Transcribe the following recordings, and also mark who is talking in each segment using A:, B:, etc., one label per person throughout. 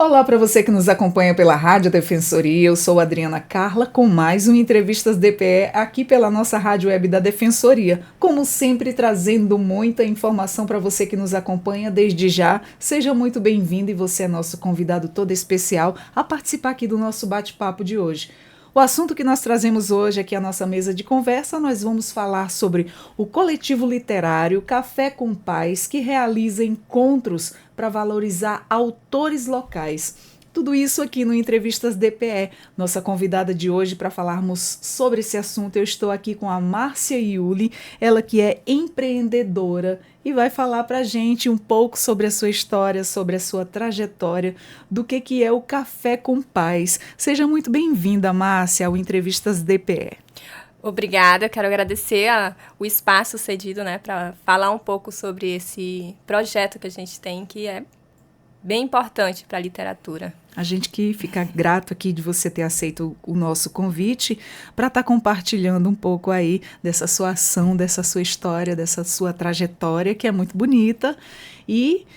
A: Olá para você que nos acompanha pela Rádio Defensoria, eu sou Adriana Carla com mais um Entrevistas DPE aqui pela nossa Rádio Web da Defensoria. Como sempre, trazendo muita informação para você que nos acompanha desde já. Seja muito bem-vindo e você é nosso convidado todo especial a participar aqui do nosso bate-papo de hoje. O assunto que nós trazemos hoje aqui à nossa mesa de conversa, nós vamos falar sobre o coletivo literário Café com Paz, que realiza encontros para valorizar autores locais. Tudo isso aqui no Entrevistas DPE. Nossa convidada de hoje para falarmos sobre esse assunto, eu estou aqui com a Márcia Iuli, ela que é empreendedora e vai falar para a gente um pouco sobre a sua história, sobre a sua trajetória, do que é o Café com Paz. Seja muito bem-vinda, Márcia, ao Entrevistas DPE.
B: Obrigada, quero agradecer o espaço cedido, para falar um pouco sobre esse projeto que a gente tem, que é bem importante para a literatura.
A: A gente que fica grato aqui de você ter aceito o nosso convite para estar compartilhando um pouco aí dessa sua ação, dessa sua história, dessa sua trajetória, que é muito bonita. E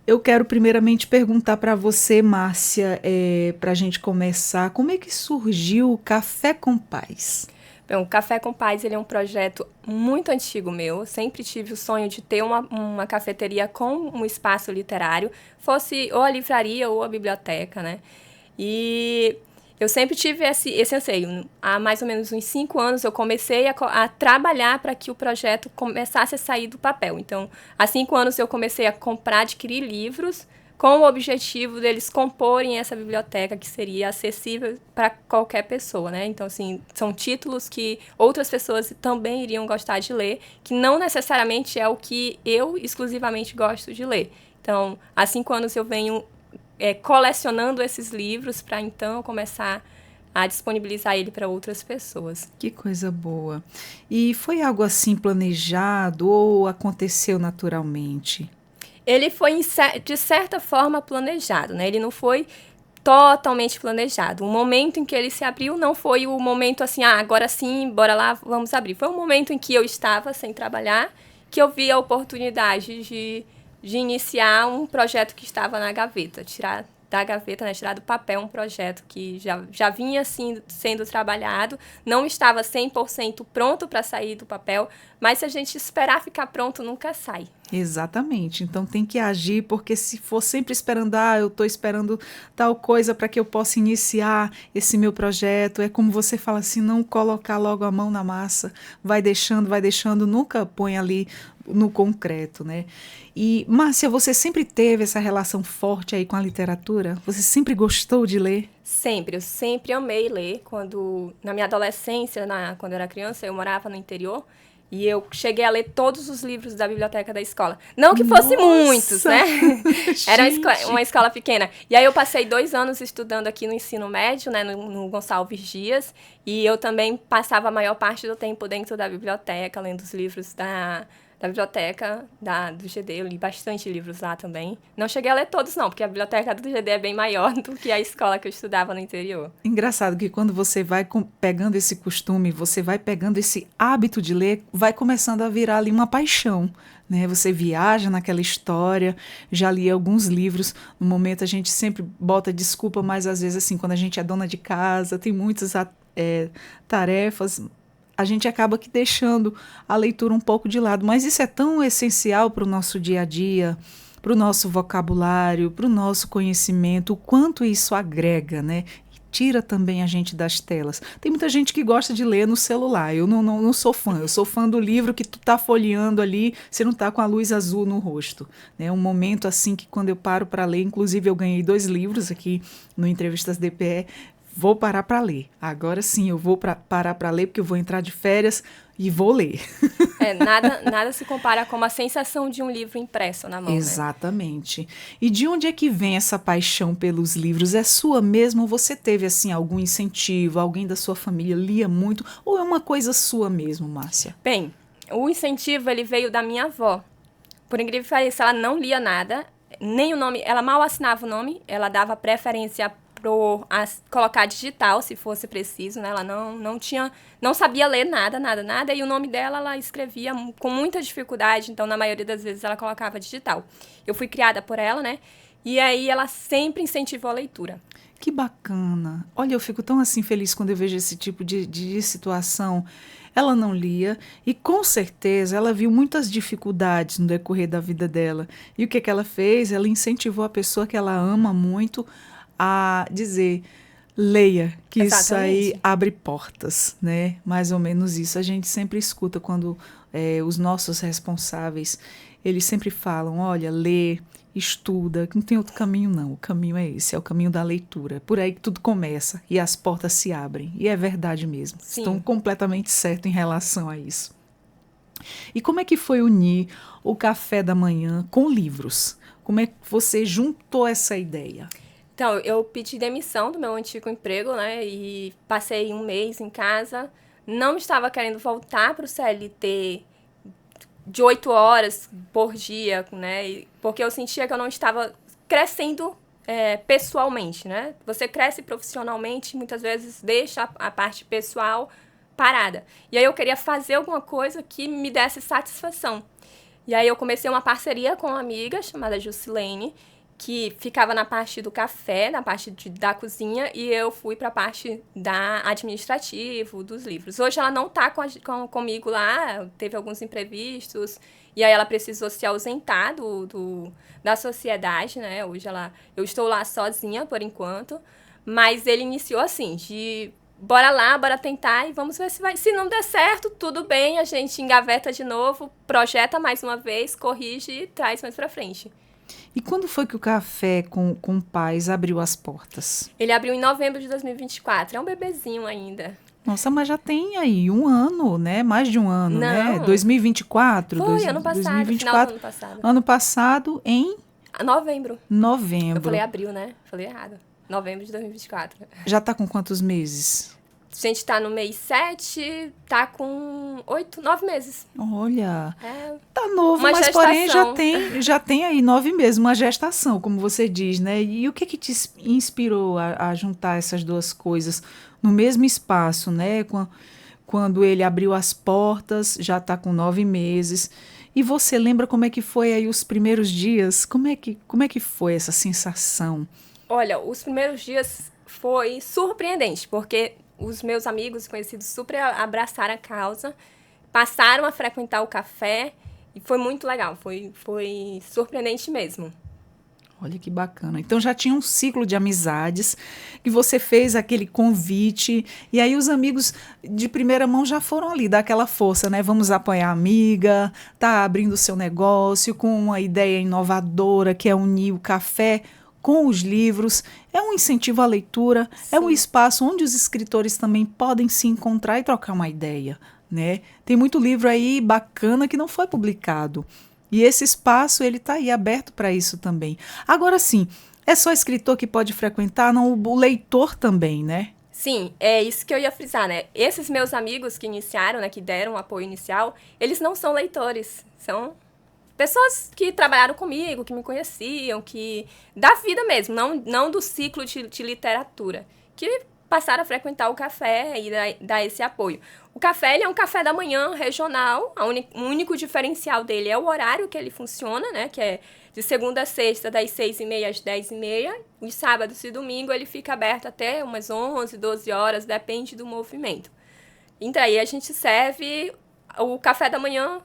A: eu quero primeiramente perguntar para você, Márcia, para a gente começar, como é que surgiu o Café com Paz?
B: Bom, o Café com Paz ele é um projeto muito antigo meu. Eu sempre tive o sonho de ter uma cafeteria com um espaço literário, fosse ou a livraria ou a biblioteca, né? E eu sempre tive esse anseio. Há mais ou menos uns 5 anos eu comecei a trabalhar para que o projeto começasse a sair do papel. Então, há 5 anos eu comecei a comprar, adquirir livros, com o objetivo deles comporem essa biblioteca que seria acessível para qualquer pessoa, né? Então, assim, são títulos que outras pessoas também iriam gostar de ler, que não necessariamente é o que eu exclusivamente gosto de ler. Então, há 5 anos eu venho colecionando esses livros para, então, começar a disponibilizar ele para outras pessoas.
A: Que coisa boa. E foi algo assim planejado ou aconteceu naturalmente?
B: Ele foi, de certa forma, planejado, né? Ele não foi totalmente planejado. O momento em que ele se abriu não foi o momento assim, agora sim, bora lá, vamos abrir. Foi um momento em que eu estava sem trabalhar, que eu vi a oportunidade de iniciar um projeto que estava na gaveta, tirar da gaveta, né, tirar do papel um projeto que já vinha assim, sendo trabalhado, não estava 100% pronto para sair do papel, mas se a gente esperar ficar pronto, nunca sai.
A: Exatamente, então tem que agir, porque se for sempre esperando, eu estou esperando tal coisa para que eu possa iniciar esse meu projeto, é como você fala assim, não colocar logo a mão na massa, vai deixando, nunca põe ali no concreto, né? E, Márcia, você sempre teve essa relação forte aí com a literatura? Você sempre gostou de ler?
B: Sempre, eu sempre amei ler. Na minha adolescência, quando eu era criança, eu morava no interior, e eu cheguei a ler todos os livros da biblioteca da escola. Não que fosse muitos, né? Era uma escola pequena. E aí eu passei 2 anos estudando aqui no ensino médio, né, no Gonçalves Dias. E eu também passava a maior parte do tempo dentro da biblioteca, lendo os livros da biblioteca do GD. Eu li bastante livros lá também. Não cheguei a ler todos, não, porque a biblioteca do GD é bem maior do que a escola que eu estudava no interior.
A: Engraçado que quando você vai pegando esse costume, você vai pegando esse hábito de ler, vai começando a virar ali uma paixão, né? Você viaja naquela história, já li alguns livros, no momento a gente sempre bota desculpa, mas às vezes assim, quando a gente é dona de casa, tem muitas tarefas, a gente acaba que deixando a leitura um pouco de lado, mas isso é tão essencial para o nosso dia a dia, para o nosso vocabulário, para o nosso conhecimento, o quanto isso agrega, né? E tira também a gente das telas. Tem muita gente que gosta de ler no celular, eu não sou fã, eu sou fã do livro que tu tá folheando ali, você não tá com a luz azul no rosto. É um momento assim que quando eu paro para ler, inclusive eu ganhei 2 livros aqui no Entrevistas DPE, vou parar para ler. Agora sim, eu vou parar para ler, porque eu vou entrar de férias e vou ler.
B: Nada se compara com a sensação de um livro impresso na mão,
A: Exatamente. Né? E de onde é que vem essa paixão pelos livros? É sua mesmo? Ou você teve assim algum incentivo? Alguém da sua família lia muito? Ou é uma coisa sua mesmo, Márcia?
B: Bem, o incentivo ele veio da minha avó. Por incrível que pareça, ela não lia nada, nem o nome, ela mal assinava o nome, ela dava preferência colocar digital, se fosse preciso, né? Ela não sabia ler nada, e o nome dela ela escrevia com muita dificuldade, então na maioria das vezes ela colocava digital. Eu fui criada por ela, né? E aí ela sempre incentivou a leitura.
A: Que bacana. Olha, eu fico tão assim feliz quando eu vejo esse tipo de situação. Ela não lia e com certeza ela viu muitas dificuldades no decorrer da vida dela. E o que ela fez? Ela incentivou a pessoa que ela ama muito a dizer: leia, que isso aí abre portas, né? Mais ou menos isso. A gente sempre escuta quando os nossos responsáveis, eles sempre falam: olha, lê, estuda, não tem outro caminho não, o caminho é esse, é o caminho da leitura. Por aí que tudo começa e as portas se abrem. E é verdade mesmo.
B: Sim.
A: Estão completamente certos em relação a isso. E como é que foi unir o café da manhã com livros? Como é que você juntou essa ideia?
B: Então, eu pedi demissão do meu antigo emprego, né? E passei um mês em casa. Não estava querendo voltar para o CLT de 8 horas por dia, né? Porque eu sentia que eu não estava crescendo pessoalmente, né? Você cresce profissionalmente, muitas vezes deixa a parte pessoal parada. E aí eu queria fazer alguma coisa que me desse satisfação. E aí eu comecei uma parceria com uma amiga chamada Jusilene, que ficava na parte do café, na parte da cozinha, e eu fui para a parte da administrativo, dos livros. Hoje ela não está comigo lá, teve alguns imprevistos, e aí ela precisou se ausentar da sociedade, né? Hoje eu estou lá sozinha, por enquanto, mas ele iniciou assim, de bora lá, bora tentar e vamos ver se vai. Se não der certo, tudo bem, a gente engaveta de novo, projeta mais uma vez, corrige e traz mais para frente.
A: E quando foi que o Café com Paz abriu as portas?
B: Ele abriu em novembro de 2024. É um bebezinho ainda.
A: Nossa, mas já tem aí um ano, né? Mais de um ano,
B: Não.
A: né? 2024?
B: Foi, ano passado,
A: 2024,
B: final do ano passado.
A: Ano passado, em
B: novembro.
A: Novembro.
B: Eu falei abril, né? Falei errado. Novembro de 2024.
A: Já tá com quantos meses?
B: A gente tá no mês 7, tá com 9 meses.
A: Olha, tá novo, mas
B: gestação.
A: Porém já tem aí 9 meses, uma gestação, como você diz, né? E o que te inspirou a juntar essas duas coisas no mesmo espaço, né? Quando ele abriu as portas, já tá com 9 meses. E você lembra como é que foi aí os primeiros dias? Como é que foi essa sensação?
B: Olha, os primeiros dias foi surpreendente, porque os meus amigos conhecidos super abraçaram a causa, passaram a frequentar o café e foi muito legal, foi surpreendente mesmo.
A: Olha que bacana. Então já tinha um ciclo de amizades que você fez aquele convite e aí os amigos de primeira mão já foram ali dar aquela força, né? Vamos apoiar a amiga, tá abrindo o seu negócio com uma ideia inovadora que é unir o café com os livros, é um incentivo à leitura,
B: Sim.
A: É um espaço onde os escritores também podem se encontrar e trocar uma ideia, né? Tem muito livro aí bacana que não foi publicado. E esse espaço, ele está aí aberto para isso também. Agora sim, é só escritor que pode frequentar, não, o leitor também, né?
B: Sim, é isso que eu ia frisar, né? Esses meus amigos que iniciaram, né, que deram o apoio inicial, eles não são leitores, são pessoas que trabalharam comigo, que me conheciam, que da vida mesmo, não do ciclo de literatura, que passaram a frequentar o café e dar esse apoio. O café, ele é um café da manhã regional, o único diferencial dele é o horário que ele funciona, né, que é de segunda a sexta, das 6h30 às 10h30. Os sábados e domingo ele fica aberto até umas 11, 12 horas, depende do movimento. Então aí a gente serve o café da manhã.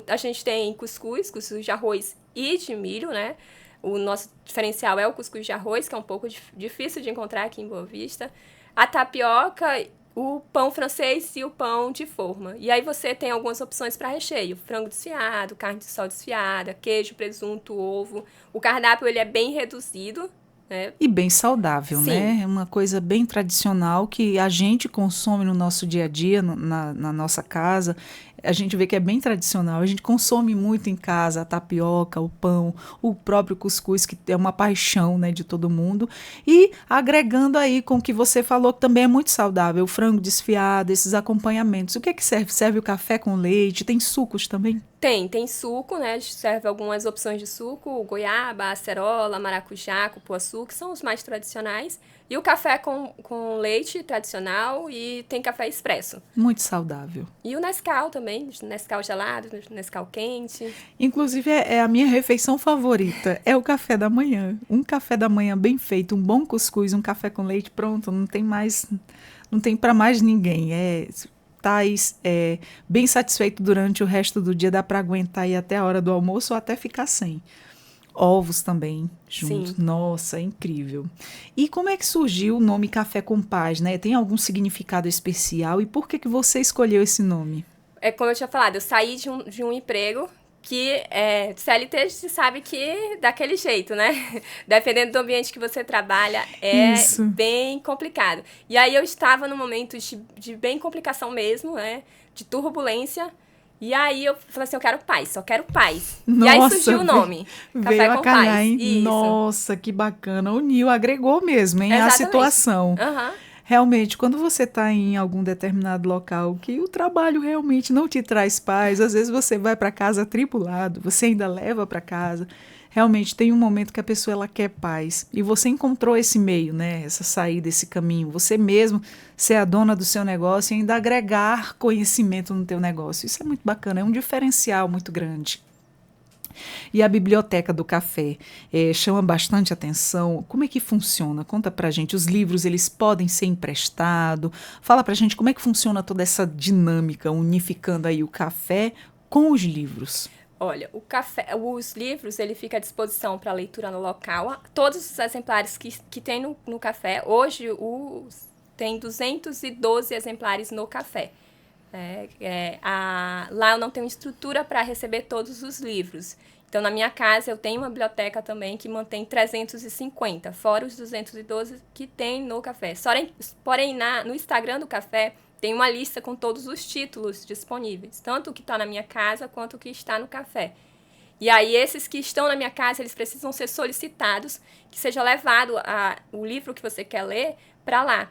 B: A gente tem cuscuz de arroz e de milho, né? O nosso diferencial é o cuscuz de arroz, que é um pouco difícil de encontrar aqui em Boa Vista. A tapioca, o pão francês e o pão de forma. E aí você tem algumas opções para recheio. Frango desfiado, carne de sol desfiada, queijo, presunto, ovo. O cardápio ele é bem reduzido, né?
A: E bem saudável,
B: Sim.
A: Né? É uma coisa bem tradicional que a gente consome no nosso dia a dia, na nossa casa. A gente vê que é bem tradicional. A gente consome muito em casa a tapioca, o pão, o próprio cuscuz, que é uma paixão, né, de todo mundo. E agregando aí com o que você falou, que também é muito saudável, o frango desfiado, esses acompanhamentos. O que é que serve? Serve o café com leite? Tem sucos também?
B: Tem suco, né? Serve algumas opções de suco, goiaba, acerola, maracujá, cupuaçu. azul, que são os mais tradicionais, e o café com leite tradicional e tem café expresso.
A: Muito saudável.
B: E o Nescau também, Nescau gelado, Nescau quente.
A: Inclusive, é a minha refeição favorita, é o café da manhã. Um café da manhã bem feito, um bom cuscuz, um café com leite, pronto, não tem para mais ninguém. Tá bem satisfeito durante o resto do dia, dá para aguentar ir até a hora do almoço ou até ficar sem. Ovos também juntos.
B: Sim.
A: Nossa, é incrível. E como é que surgiu o nome Café com Paz, né? Tem algum significado especial? E por que você escolheu esse nome?
B: É como eu tinha falado, eu saí de um emprego que CLT se sabe que daquele jeito, né? Dependendo do ambiente que você trabalha,
A: Isso.
B: bem complicado. E aí eu estava num momento de bem complicação mesmo, né? De turbulência. E aí eu falei assim, eu quero paz, só quero paz.
A: Nossa,
B: e aí surgiu o nome,
A: veio
B: Café com Paz.
A: Isso. Nossa, que bacana. Uniu, agregou mesmo, hein?
B: Exatamente.
A: A situação.
B: Uhum.
A: Realmente, quando você está em algum determinado local que o trabalho realmente não te traz paz, às vezes você vai para casa atribulado, você ainda leva para casa. Realmente tem um momento que a pessoa ela quer paz. E você encontrou esse meio, né? Essa saída, esse caminho. Você mesmo ser a dona do seu negócio e ainda agregar conhecimento no teu negócio. Isso é muito bacana, é um diferencial muito grande. E a biblioteca do café chama bastante atenção. Como é que funciona? Conta pra gente. Os livros, eles podem ser emprestados? Fala pra gente como é que funciona toda essa dinâmica, unificando aí o café com os livros.
B: Olha, os livros, ele fica à disposição para leitura no local. Todos os exemplares que tem no café, hoje tem 212 exemplares no café. Lá eu não tenho estrutura para receber todos os livros. Então, na minha casa, eu tenho uma biblioteca também que mantém 350, fora os 212 que tem no café. Porém, no Instagram do café, tem uma lista com todos os títulos disponíveis, tanto o que está na minha casa quanto o que está no café. E aí, esses que estão na minha casa, eles precisam ser solicitados, que seja levado o livro que você quer ler para lá.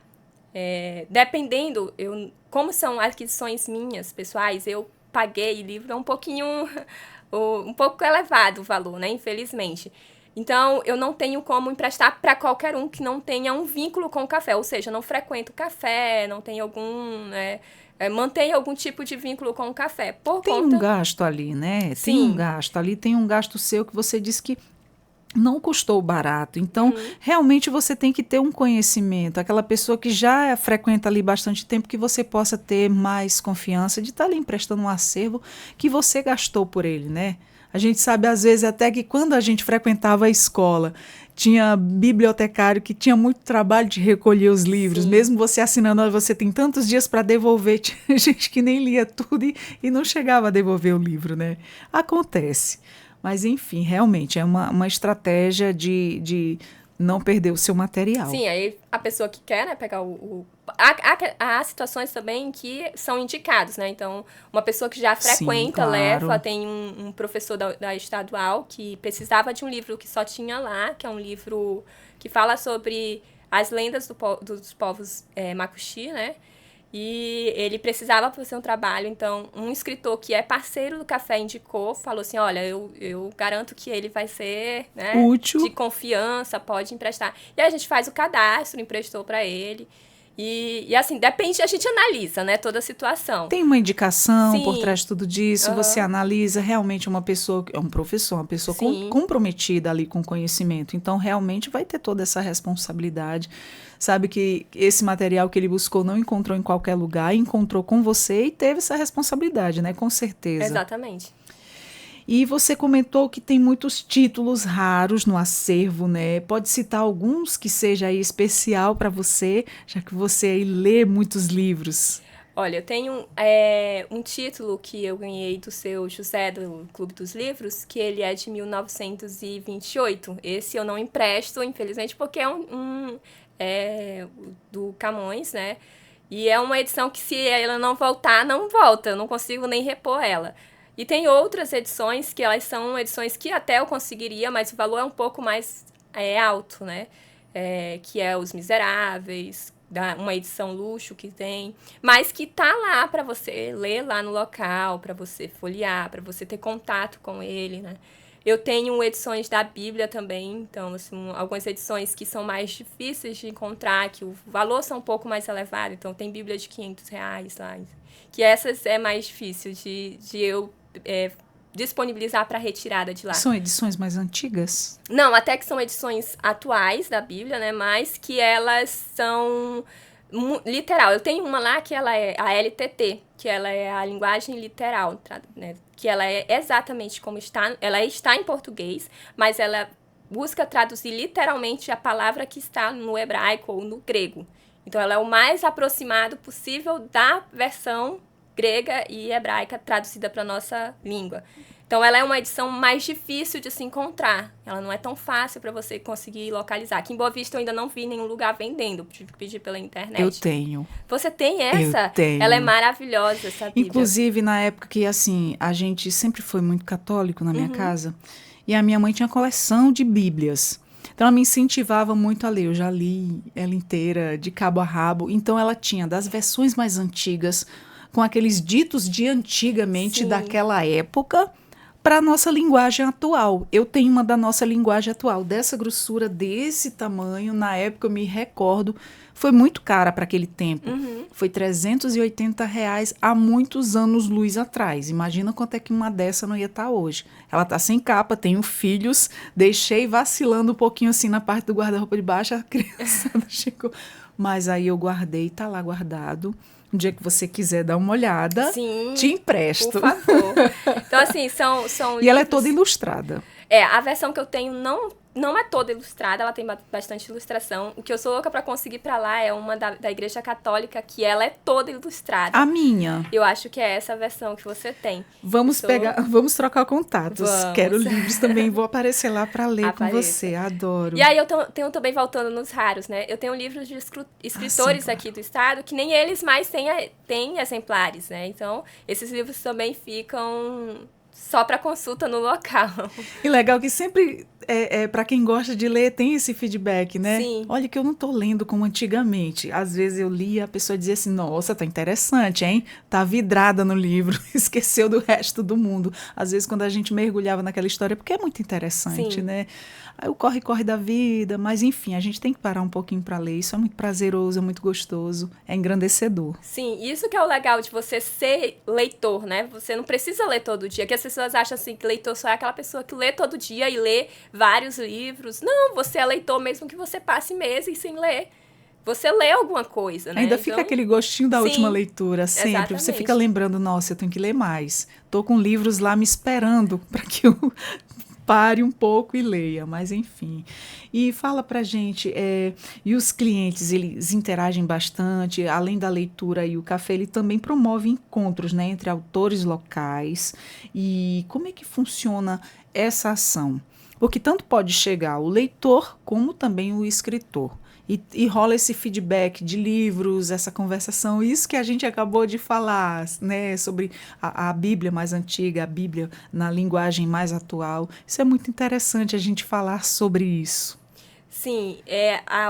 B: Dependendo, como são aquisições minhas, pessoais, eu paguei livro um pouco elevado o valor, né? Infelizmente. Então, eu não tenho como emprestar para qualquer um que não tenha um vínculo com o café, ou seja, não frequenta o café, não tem mantém algum tipo de vínculo com o café.
A: Um gasto ali, né?
B: Sim.
A: Tem um gasto ali, tem um gasto seu que você disse que não custou barato. Então, realmente você tem que ter um conhecimento. Aquela pessoa que já frequenta ali bastante tempo, que você possa ter mais confiança de estar ali emprestando um acervo que você gastou por ele, né? A gente sabe, às vezes, até que quando a gente frequentava a escola, tinha bibliotecário que tinha muito trabalho de recolher os livros. Sim. Mesmo você assinando, você tem tantos dias para devolver. Tinha gente que nem lia tudo e não chegava a devolver o livro, né? Acontece. Mas, enfim, realmente é uma estratégia de não perder o seu material.
B: Sim, aí a pessoa que quer, né, pegar há situações também que são indicados, né? Então, uma pessoa que já frequenta, sim, claro, leva. Tem um professor da estadual que precisava de um livro que só tinha lá, que é um livro que fala sobre as lendas dos povos Macuxi, né? E ele precisava fazer um trabalho, então um escritor que é parceiro do café indicou, falou assim, olha, eu garanto que ele vai ser, né, útil, de confiança, pode emprestar. E aí a gente faz o cadastro, emprestou para ele. E assim, depende, a gente analisa, né, toda a situação.
A: Tem uma indicação, sim, por trás de tudo disso,
B: uhum,
A: você analisa realmente uma pessoa, um professor, uma pessoa comprometida ali com conhecimento. Então, realmente vai ter toda essa responsabilidade. Sabe que esse material que ele buscou não encontrou em qualquer lugar, encontrou com você e teve essa responsabilidade, né? Com certeza.
B: Exatamente.
A: E você comentou que tem muitos títulos raros no acervo, né? Pode citar alguns que seja aí especial para você, já que você aí lê muitos livros.
B: Olha, eu tenho um título que eu ganhei do seu José, do Clube dos Livros, que ele é de 1928. Esse eu não empresto, infelizmente, porque é do Camões, né? E é uma edição que, se ela não voltar, não volta. Eu não consigo nem repor ela. E tem outras edições que elas são edições que até eu conseguiria, mas o valor é um pouco mais alto, né? Que é Os Miseráveis, uma edição luxo que tem, mas que tá lá para você ler lá no local, para você folhear, para você ter contato com ele, né? Eu tenho edições da Bíblia também, então, assim, algumas edições que são mais difíceis de encontrar, que o valor são um pouco mais elevado. Então, tem Bíblia de R$ 500 lá, que essas é mais difícil de eu disponibilizar para retirada de lá.
A: São edições mais antigas?
B: Não, até que são edições atuais da Bíblia, né? Mas que elas são literal. Eu tenho uma lá que ela é a LTT, que ela é a linguagem literal, né? Que ela é exatamente como está. Ela está em português, mas ela busca traduzir literalmente a palavra que está no hebraico ou no grego. Então, ela é o mais aproximado possível da versão grega e hebraica traduzida para a nossa língua. Então, ela é uma edição mais difícil de se encontrar. Ela não é tão fácil para você conseguir localizar. Aqui em Boa Vista eu ainda não vi nenhum lugar vendendo. Tive que pedir pela internet.
A: Eu tenho.
B: Você tem essa?
A: Eu tenho.
B: Ela é maravilhosa, essa Bíblia.
A: Inclusive, na época que, assim, a gente sempre foi muito católico na minha casa. E a minha mãe tinha coleção de Bíblias. Então, ela me incentivava muito a ler. Eu já li ela inteira, de cabo a rabo. Então, ela tinha das versões mais antigas, com aqueles ditos de antigamente,
B: Sim.
A: daquela época, para a nossa linguagem atual. Eu tenho uma da nossa linguagem atual, dessa grossura, desse tamanho. Na época, eu me recordo, foi muito cara para aquele tempo. Foi R$380 há muitos anos-luz atrás. Imagina quanto é que uma dessa não ia estar hoje. Ela está sem capa, tenho filhos, deixei vacilando um pouquinho assim na parte do guarda-roupa de baixo, a criançada chegou. Mas aí eu guardei, tá lá guardado. Um dia que você quiser dar uma olhada,
B: Sim,
A: te empresto.
B: por favor. Então, assim, são livros...
A: E ela é toda ilustrada.
B: A versão que eu tenho não é toda ilustrada, ela tem bastante ilustração. O que eu sou louca pra conseguir pra lá é uma da Igreja Católica, que ela é toda ilustrada.
A: A minha.
B: Eu acho que é essa versão que você tem.
A: Vamos trocar contatos.
B: Vamos.
A: Quero livros também, vou aparecer lá pra ler com
B: Apareça.
A: você, adoro.
B: E aí eu tenho também, voltando nos raros, né? Eu tenho livros de escritores
A: claro.
B: aqui do estado, que nem eles mais têm exemplares, né? Então, esses livros também ficam só para consulta no local.
A: E legal que sempre, para quem gosta de ler, tem esse feedback, né?
B: Sim.
A: Olha que eu não tô lendo como antigamente. Às vezes eu lia, a pessoa dizia assim, nossa, tá interessante, hein? Tá vidrada no livro, esqueceu do resto do mundo. Às vezes quando a gente mergulhava naquela história, porque é muito interessante,
B: Sim.
A: né? Aí o corre-corre da vida, mas enfim, a gente tem que parar um pouquinho para ler. Isso é muito prazeroso, é muito gostoso, é engrandecedor.
B: Sim, isso que é o legal de você ser leitor, né? Você não precisa ler todo dia, que as pessoas acham assim que leitor só é aquela pessoa que lê todo dia e lê vários livros. Não, você é leitor mesmo que você passe meses sem ler. Você lê alguma coisa, né?
A: Ainda fica aquele gostinho da última leitura, sempre.
B: Exatamente.
A: Você fica lembrando, nossa, eu tenho que ler mais. Tô com livros lá me esperando para que eu pare um pouco e leia, mas enfim. E fala pra gente, e os clientes, eles interagem bastante, além da leitura e o café, ele também promove encontros, né, entre autores locais. E como é que funciona essa ação? Porque tanto pode chegar o leitor como também o escritor. E rola esse feedback de livros, essa conversação, isso que a gente acabou de falar, né, sobre a Bíblia mais antiga, a Bíblia na linguagem mais atual. Isso é muito interessante a gente falar sobre isso.
B: Sim,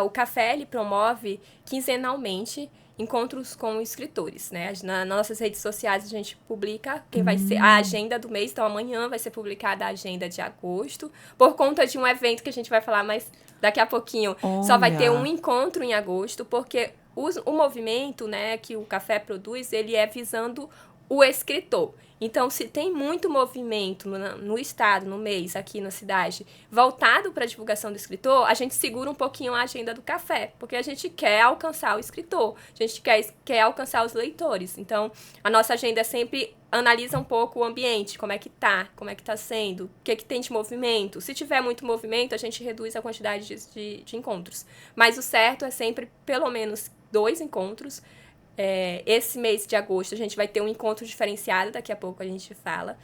B: o café ele promove quinzenalmente encontros com escritores, né? Nas nossas redes sociais a gente publica quem vai ser a agenda do mês, então amanhã vai ser publicada a agenda de agosto, por conta de um evento que a gente vai falar mais daqui a pouquinho. Só vai ter um encontro em agosto, porque o movimento, né, que o café produz, ele é visando o escritor. Então, se tem muito movimento no estado, no mês, aqui na cidade, voltado para a divulgação do escritor, a gente segura um pouquinho a agenda do café, porque a gente quer alcançar o escritor, a gente quer alcançar os leitores. Então, a nossa agenda sempre analisa um pouco o ambiente, como é que tá sendo, o que tem de movimento. Se tiver muito movimento, a gente reduz a quantidade de encontros. Mas o certo é sempre pelo menos 2 encontros. Esse mês de agosto a gente vai ter um encontro diferenciado, daqui a pouco a gente fala.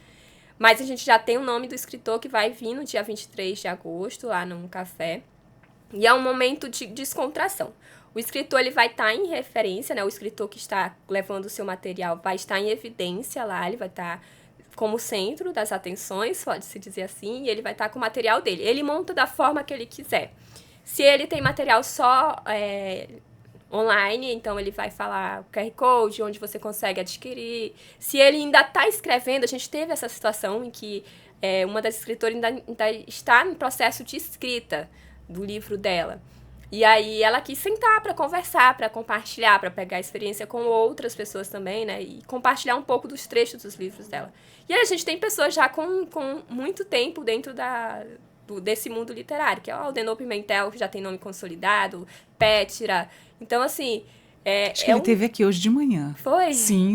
B: Mas a gente já tem o nome do escritor que vai vir no dia 23 de agosto, lá no café. E é um momento de descontração. O escritor ele vai estar em referência, né? O escritor que está levando o seu material vai estar em evidência lá, ele vai estar como centro das atenções, pode-se dizer assim, e ele vai estar com o material dele. Ele monta da forma que ele quiser. Se ele tem material só online, então ele vai falar o QR Code, onde você consegue adquirir. Se ele ainda está escrevendo, a gente teve essa situação em que uma das escritoras ainda está em processo de escrita do livro dela. E aí ela quis sentar para conversar, para compartilhar, para pegar a experiência com outras pessoas também, né? E compartilhar um pouco dos trechos dos livros dela. E aí a gente tem pessoas já com muito tempo dentro desse mundo literário, que é o Aldenor Pimentel, que já tem nome consolidado, Pétira. Então, assim...
A: Acho que ele esteve aqui hoje de manhã.
B: Foi?
A: Sim.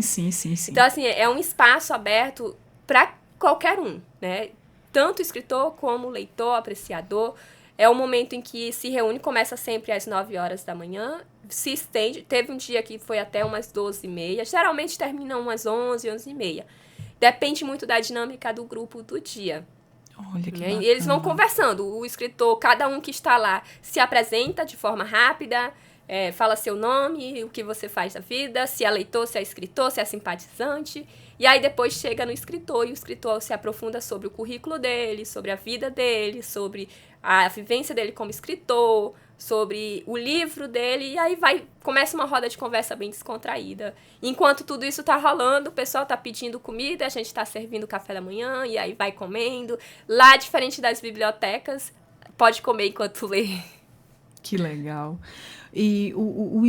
B: Então, assim, é um espaço aberto para qualquer um, né? Tanto escritor como leitor, apreciador. É o momento em que se reúne, começa sempre às 9 horas da manhã, se estende. Teve um dia que foi até umas 12h30. Geralmente termina umas 11, 11h30. Depende muito da dinâmica do grupo do dia.
A: Olha que bacana.
B: E eles vão conversando. O escritor, cada um que está lá, se apresenta de forma rápida, fala seu nome, o que você faz da vida, se é leitor, se é escritor, se é simpatizante. E aí depois chega no escritor, e o escritor se aprofunda sobre o currículo dele, sobre a vida dele, sobre a vivência dele como escritor, sobre o livro dele, e aí começa uma roda de conversa bem descontraída. Enquanto tudo isso tá rolando, o pessoal tá pedindo comida, a gente tá servindo café da manhã, e aí vai comendo. Lá, diferente das bibliotecas, pode comer enquanto lê.
A: Que legal. E o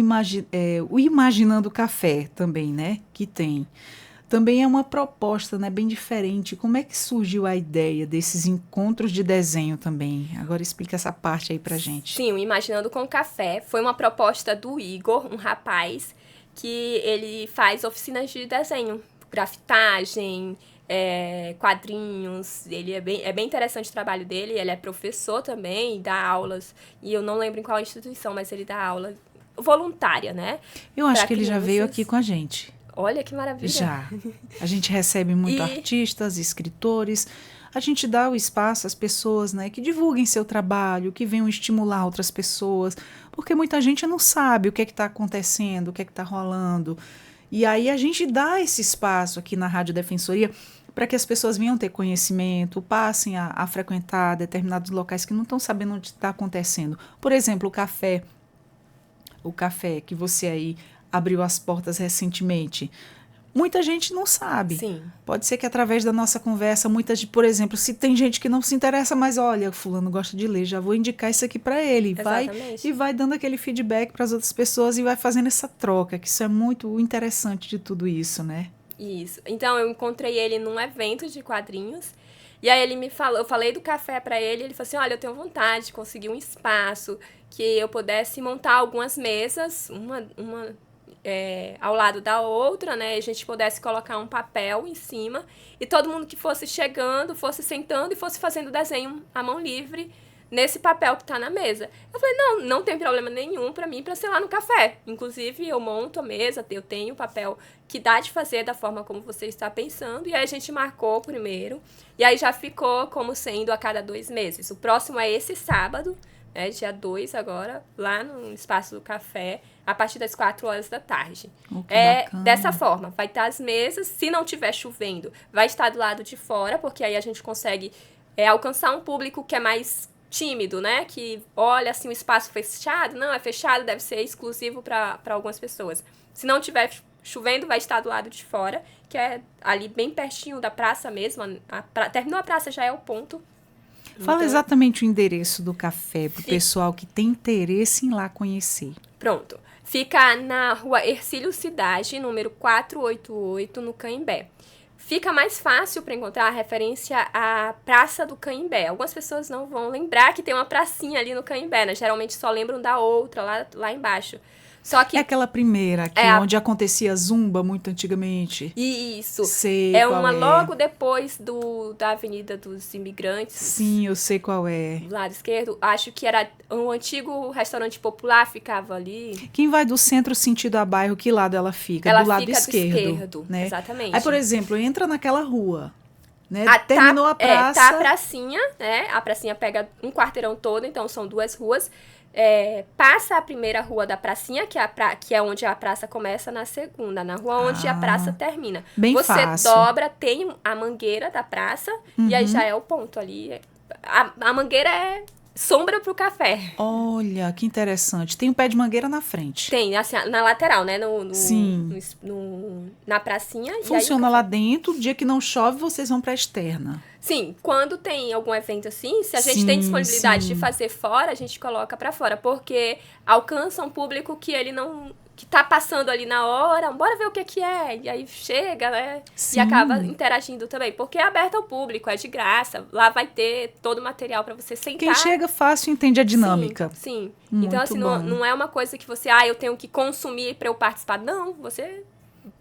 A: Imaginando Café também, né, que tem. Também é uma proposta, né, bem diferente. Como é que surgiu a ideia desses encontros de desenho também? Agora explica essa parte aí pra gente.
B: Sim, o Imaginando com Café foi uma proposta do Igor, um rapaz, que ele faz oficinas de desenho, grafitagem, quadrinhos. Ele é bem interessante o trabalho dele. Ele é professor também, dá aulas, e eu não lembro em qual instituição, mas ele dá aula voluntária, né?
A: Eu acho que ele já veio aqui com a gente.
B: Olha que maravilha.
A: Já. A gente recebe muito artistas, escritores. A gente dá o espaço às pessoas, né, que divulguem seu trabalho, que venham estimular outras pessoas, porque muita gente não sabe o que é que está acontecendo, o que é que está rolando. E aí a gente dá esse espaço aqui na Rádio Defensoria para que as pessoas venham ter conhecimento, passem a frequentar determinados locais que não estão sabendo onde está acontecendo. Por exemplo, o café que você aí abriu as portas recentemente. Muita gente não sabe.
B: Sim.
A: Pode ser que através da nossa conversa, por exemplo, se tem gente que não se interessa, mas olha, fulano gosta de ler, já vou indicar isso aqui para ele. Vai dando aquele feedback para as outras pessoas e vai fazendo essa troca, que isso é muito interessante de tudo isso, né?
B: Isso. Então, eu encontrei ele num evento de quadrinhos. E aí ele me falou, eu falei do café para ele falou assim, olha, eu tenho vontade de conseguir um espaço que eu pudesse montar algumas mesas, uma ao lado da outra, né? A gente pudesse colocar um papel em cima e todo mundo que fosse chegando, fosse sentando e fosse fazendo desenho à mão livre nesse papel que tá na mesa. Eu falei, não tem problema nenhum pra mim pra ser lá no café. Inclusive, eu monto a mesa, eu tenho o papel que dá de fazer da forma como você está pensando. E aí a gente marcou primeiro. E aí já ficou como sendo a cada 2 meses. O próximo é esse sábado, né, dia 2 agora, lá no Espaço do Café, a partir das 4h da tarde. Dessa forma, vai estar as mesas, se não estiver chovendo, vai estar do lado de fora, porque aí a gente consegue alcançar um público que é mais tímido, né, que olha assim o espaço fechado, não, é fechado, deve ser exclusivo para algumas pessoas. Se não estiver chovendo, vai estar do lado de fora, que é ali bem pertinho da praça mesmo, terminou a praça, já é o ponto.
A: Fala exatamente o endereço do café para o pessoal que tem interesse em ir lá conhecer.
B: Pronto. Fica na rua Hercílio Cidade, número 488, no Canhembé. Fica mais fácil para encontrar a referência à Praça do Canhembé. Algumas pessoas não vão lembrar que tem uma pracinha ali no Canhembé, né? Geralmente só lembram da outra, lá embaixo. Só que
A: é aquela primeira aqui, onde acontecia zumba muito antigamente.
B: Isso.
A: Sei
B: é
A: qual
B: uma logo depois da Avenida dos Imigrantes.
A: Sim, eu sei qual é.
B: Do lado esquerdo. Acho que era um antigo restaurante popular, ficava ali.
A: Quem vai do centro sentido a bairro, que lado ela fica?
B: Ela
A: do lado
B: fica
A: esquerdo. Né?
B: Exatamente.
A: Aí, por exemplo, entra naquela rua. Né? Terminou a praça.
B: Tá a pracinha, né? A pracinha pega um quarteirão todo, então são 2 ruas. Passa a primeira rua da pracinha, que é onde a praça começa, na segunda, na rua onde a praça termina.
A: Bem
B: Você
A: fácil.
B: dobra, tem a mangueira da praça, e aí já é o ponto ali. A mangueira sombra pro café.
A: Olha, que interessante. Tem um pé de mangueira na frente.
B: Tem, assim, na lateral, né?
A: Sim.
B: Na pracinha.
A: Funciona lá dentro, o dia que não chove, vocês vão pra externa.
B: Sim, quando tem algum evento assim, se a gente tem disponibilidade de fazer fora, a gente coloca pra fora, porque alcança um público que ele não... que tá passando ali na hora, bora ver o que é, e aí chega, né? Sim. E acaba interagindo também, porque é aberto ao público, é de graça, lá vai ter todo o material pra você sentar.
A: Quem chega fácil entende a dinâmica.
B: Sim.
A: Muito
B: então, assim, não é uma coisa que você, eu tenho que consumir pra eu participar. Não, você...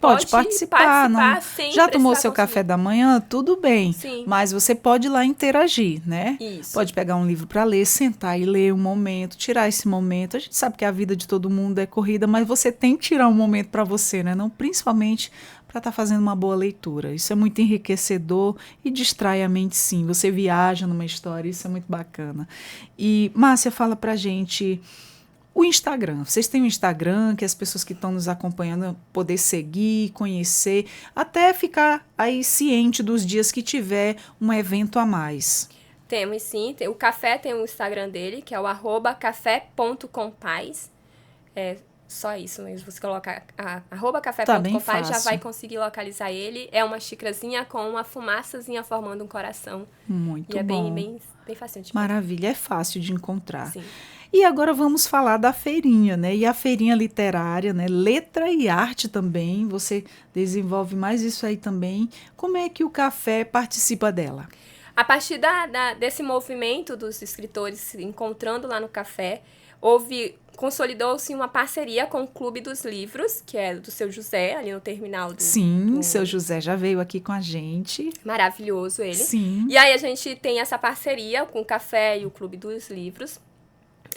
A: Pode participar não. Já tomou seu café da manhã? Tudo bem.
B: Sim.
A: Mas você pode ir lá interagir, né?
B: Isso.
A: Pode pegar um livro para ler, sentar e ler um momento, tirar esse momento. A gente sabe que a vida de todo mundo é corrida, mas você tem que tirar um momento para você, né? Não, principalmente para estar fazendo uma boa leitura. Isso é muito enriquecedor e distrai a mente, sim. Você viaja numa história, isso é muito bacana. E, Márcia, fala pra gente... O Instagram, vocês têm um Instagram que as pessoas que estão nos acompanhando poder seguir, conhecer, até ficar aí ciente dos dias que tiver um evento a mais.
B: Temos sim, o Café tem o Instagram dele, que é o @café.compaz. É só isso mesmo, você coloca @café.compaz, já vai conseguir localizar ele. É uma xicrazinha com uma fumaçazinha formando um coração.
A: Muito
B: bom. E é bem fácil de encontrar.
A: Maravilha, é fácil de encontrar.
B: Sim.
A: E agora vamos falar da feirinha, né? E a feirinha literária, né? Letra e arte também, você desenvolve mais isso aí também. Como é que o café participa dela?
B: A partir desse movimento dos escritores se encontrando lá no café, consolidou-se uma parceria com o Clube dos Livros, que é do Seu José, ali no terminal do...
A: Sim, Seu José já veio aqui com a gente.
B: Maravilhoso ele.
A: Sim.
B: E aí a gente tem essa parceria com o café e o Clube dos Livros.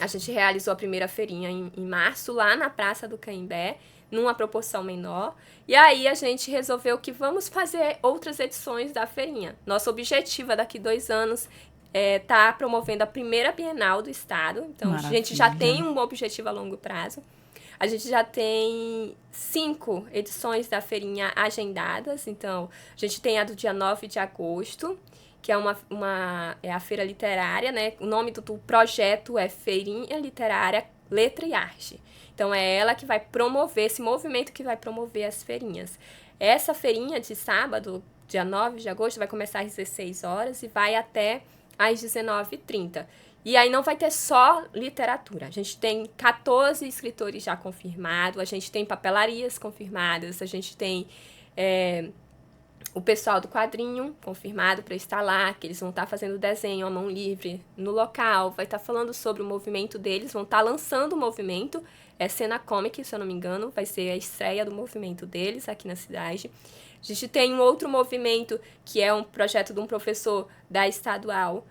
B: A gente realizou a primeira feirinha em março, lá na Praça do Caimbé, numa proporção menor. E aí a gente resolveu que vamos fazer outras edições da feirinha. Nosso objetivo é daqui 2 anos tá promovendo a primeira Bienal do Estado. Então, Maravilha. A gente já tem um objetivo a longo prazo. A gente já tem 5 edições da feirinha agendadas. Então, a gente tem a do dia 9 de agosto, que é é a feira literária, né? O nome do projeto é Feirinha Literária, Letra e Arte. Então, é ela que vai promover, esse movimento que vai promover as feirinhas. Essa feirinha de sábado, dia 9 de agosto, vai começar às 16 horas e vai até às 19h30. E aí não vai ter só literatura. A gente tem 14 escritores já confirmados, a gente tem papelarias confirmadas, a gente tem o pessoal do quadrinho confirmado para estar lá, que eles vão estar fazendo desenho à mão livre no local, vai estar falando sobre o movimento deles, vão estar lançando o movimento, Cena Comic, se eu não me engano, vai ser a estreia do movimento deles aqui na cidade. A gente tem um outro movimento, que é um projeto de um professor da Estadual,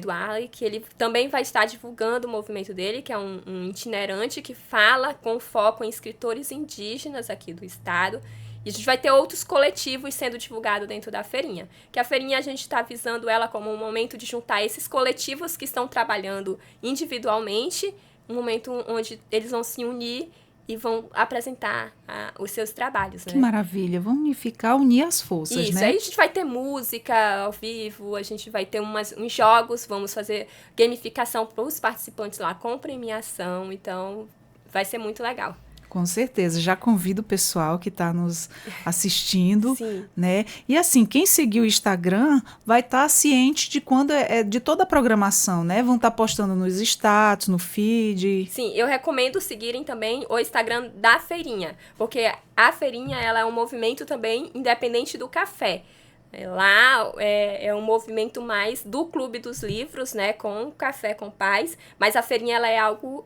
B: do Ali, que ele também vai estar divulgando o movimento dele, que é um itinerante que fala com foco em escritores indígenas aqui do estado. E a gente vai ter outros coletivos sendo divulgados dentro da feirinha. Que a feirinha a gente está visando ela como um momento de juntar esses coletivos que estão trabalhando individualmente, um momento onde eles vão se unir e vão apresentar os seus trabalhos, né?
A: Que maravilha, vão unificar, unir as forças,
B: isso,
A: né?
B: Aí a gente vai ter música ao vivo, a gente vai ter uns jogos, vamos fazer gamificação para os participantes lá com premiação, então vai ser muito legal.
A: Com certeza, já convido o pessoal que está nos assistindo,
B: Sim.
A: Né? E assim, quem seguir o Instagram vai estar ciente de quando de toda a programação, né? Vão estar postando nos status, no feed.
B: Sim, eu recomendo seguirem também o Instagram da feirinha, porque a feirinha ela é um movimento também independente do café. Lá é um movimento mais do Clube dos Livros, né? Com Café com Paz, mas a feirinha ela é algo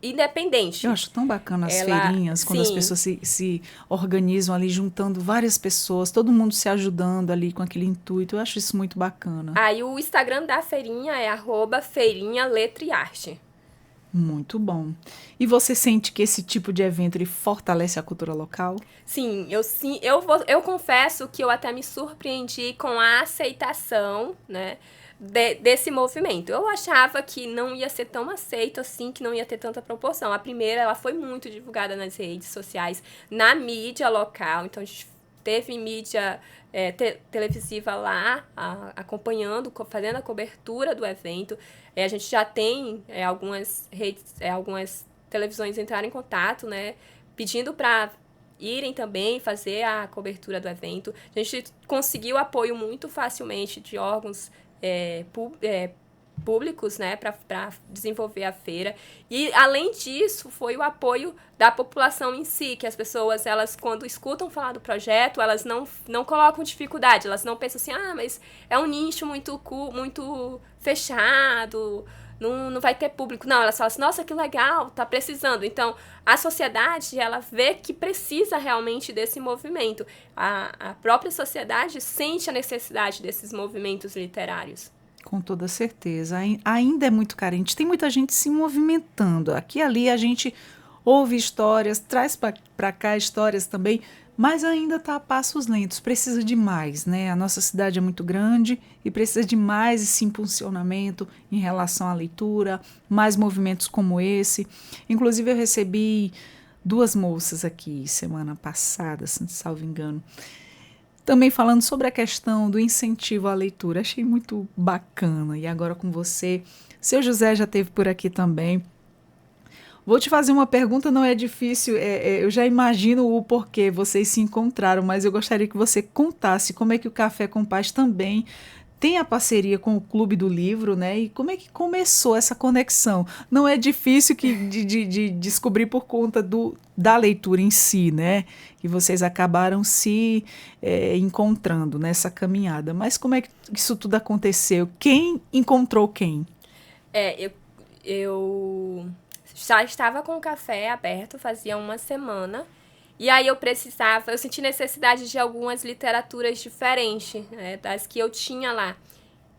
B: independente.
A: Eu acho tão bacana as feirinhas, quando as pessoas se organizam ali, juntando várias pessoas, todo mundo se ajudando ali com aquele intuito. Eu acho isso muito bacana.
B: Aí o Instagram da feirinha é @feirinha letra e arte.
A: Muito bom. E você sente que esse tipo de evento ele fortalece a cultura local?
B: Sim, eu confesso que eu até me surpreendi com a aceitação, né? Desse movimento. Eu achava que não ia ser tão aceito assim, que não ia ter tanta proporção. A primeira, ela foi muito divulgada nas redes sociais, na mídia local, então a gente teve mídia televisiva lá, acompanhando, fazendo a cobertura do evento. A gente já tem algumas televisões entraram em contato, né, pedindo para irem também fazer a cobertura do evento. A gente conseguiu apoio muito facilmente de órgãos públicos, né, para desenvolver a feira. E, além disso, foi o apoio da população em si, que as pessoas, elas, quando escutam falar do projeto, elas não colocam dificuldade, elas não pensam assim, mas é um nicho muito fechado, não vai ter público. Não, elas falam assim, nossa, que legal, tá precisando. Então, a sociedade, ela vê que precisa realmente desse movimento. A própria sociedade sente a necessidade desses movimentos literários.
A: Com toda certeza. Ainda é muito carente. Tem muita gente se movimentando. Aqui e ali a gente ouve histórias, traz para cá histórias também, mas ainda está a passos lentos. Precisa de mais, né? A nossa cidade é muito grande e precisa de mais esse impulsionamento em relação à leitura, mais movimentos como esse. Inclusive, eu recebi 2 moças aqui semana passada, se não salvo engano, também falando sobre a questão do incentivo à leitura. Achei muito bacana. E agora com você, seu José já esteve por aqui também. Vou te fazer uma pergunta, não é difícil, eu já imagino o porquê vocês se encontraram, mas eu gostaria que você contasse como é que o Café com Paz também tem a parceria com o Clube do Livro, né? E como é que começou essa conexão? Não é difícil de descobrir por conta da leitura em si, né? E vocês acabaram se encontrando nessa caminhada. Mas como é que isso tudo aconteceu? Quem encontrou quem?
B: Eu já estava com o café aberto, fazia uma semana, e aí eu senti necessidade de algumas literaturas diferentes, né, das que eu tinha lá.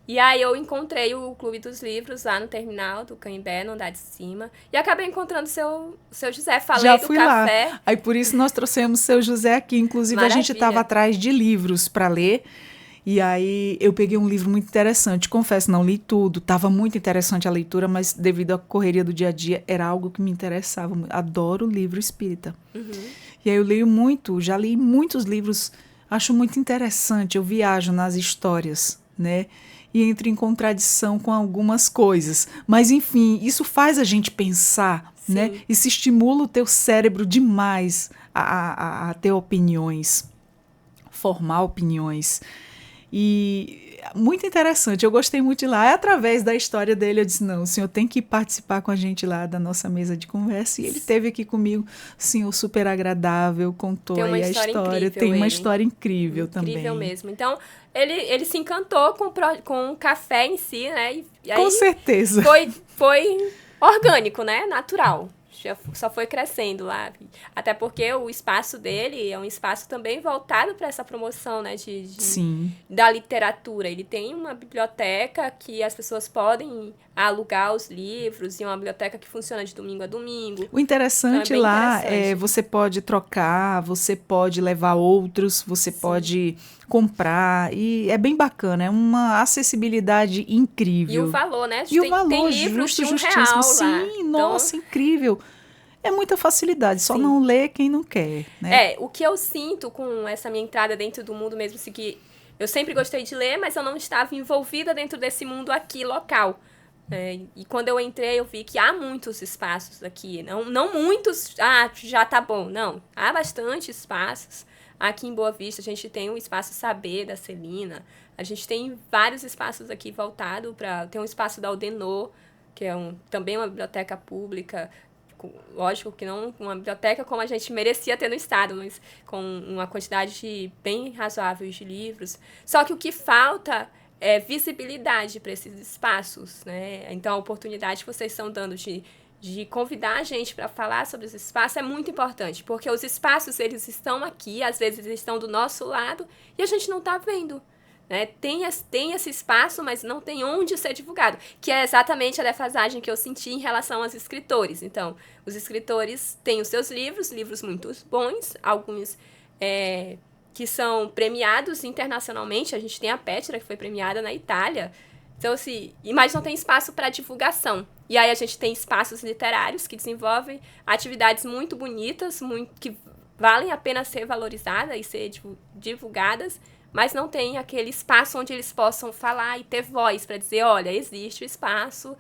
B: E aí eu encontrei o Clube dos Livros lá no terminal do Canhembé, no andar de cima, e acabei encontrando o seu José, falei
A: já
B: do
A: fui
B: café.
A: Lá. Aí por isso nós trouxemos o seu José aqui, inclusive Maravilha. A gente estava atrás de livros para ler. E aí eu peguei um livro muito interessante, confesso, não li tudo, estava muito interessante a leitura, mas devido à correria do dia a dia, era algo que me interessava. Adoro livro espírita. Uhum. E aí eu leio muito, já li muitos livros, acho muito interessante, eu viajo nas histórias, né? E entro em contradição com algumas coisas. Mas, enfim, isso faz a gente pensar, Sim. né? Isso estimula o teu cérebro demais a ter opiniões, formar opiniões. E muito interessante, eu gostei muito de lá. Através da história dele, eu disse, não, o senhor tem que participar com a gente lá da nossa mesa de conversa. E ele esteve aqui comigo, senhor super agradável, contou aí a história. Tem uma história incrível também.
B: Incrível mesmo. Então, ele se encantou com o café em si, né? E aí
A: com certeza.
B: Foi orgânico, né? Natural. Só foi crescendo lá. Até porque o espaço dele é um espaço também voltado para essa promoção, né, da literatura. Ele tem uma biblioteca que as pessoas podem alugar os livros, e uma biblioteca que funciona de domingo a domingo.
A: O interessante então, lá é você pode trocar, você pode levar outros, você Sim. pode comprar, e é bem bacana, é uma acessibilidade incrível.
B: E o valor, né?
A: E o valor, tem livros de
B: R$1 lá.
A: Sim, nossa, então, incrível. É muita facilidade, só Sim. não lê quem não quer, né?
B: O que eu sinto com essa minha entrada dentro do mundo mesmo, assim, que eu sempre gostei de ler, mas eu não estava envolvida dentro desse mundo aqui, local. E quando eu entrei, eu vi que há muitos espaços aqui. Não muitos, já tá bom. Não, há bastante espaços. Aqui em Boa Vista, a gente tem o Espaço Saber, da Celina. A gente tem vários espaços aqui voltados para... Tem um espaço da Aldenor, que é também uma biblioteca pública. Lógico que não uma biblioteca como a gente merecia ter no estado, mas com uma quantidade bem razoável de livros. Só que o que falta é visibilidade para esses espaços, né? Então, a oportunidade que vocês estão dando de convidar a gente para falar sobre esse espaço é muito importante, porque os espaços, eles estão aqui, às vezes eles estão do nosso lado, e a gente não está vendo. Né? Tem esse espaço, mas não tem onde ser divulgado, que é exatamente a defasagem que eu senti em relação aos escritores. Então, os escritores têm os seus livros muito bons, alguns que são premiados internacionalmente. A gente tem a Pétera, que foi premiada na Itália. Então, assim, mas não tem espaço para divulgação. E aí a gente tem espaços literários que desenvolvem atividades muito bonitas, que valem a pena ser valorizadas e ser divulgadas, mas não tem aquele espaço onde eles possam falar e ter voz para dizer, olha, existe o espaço,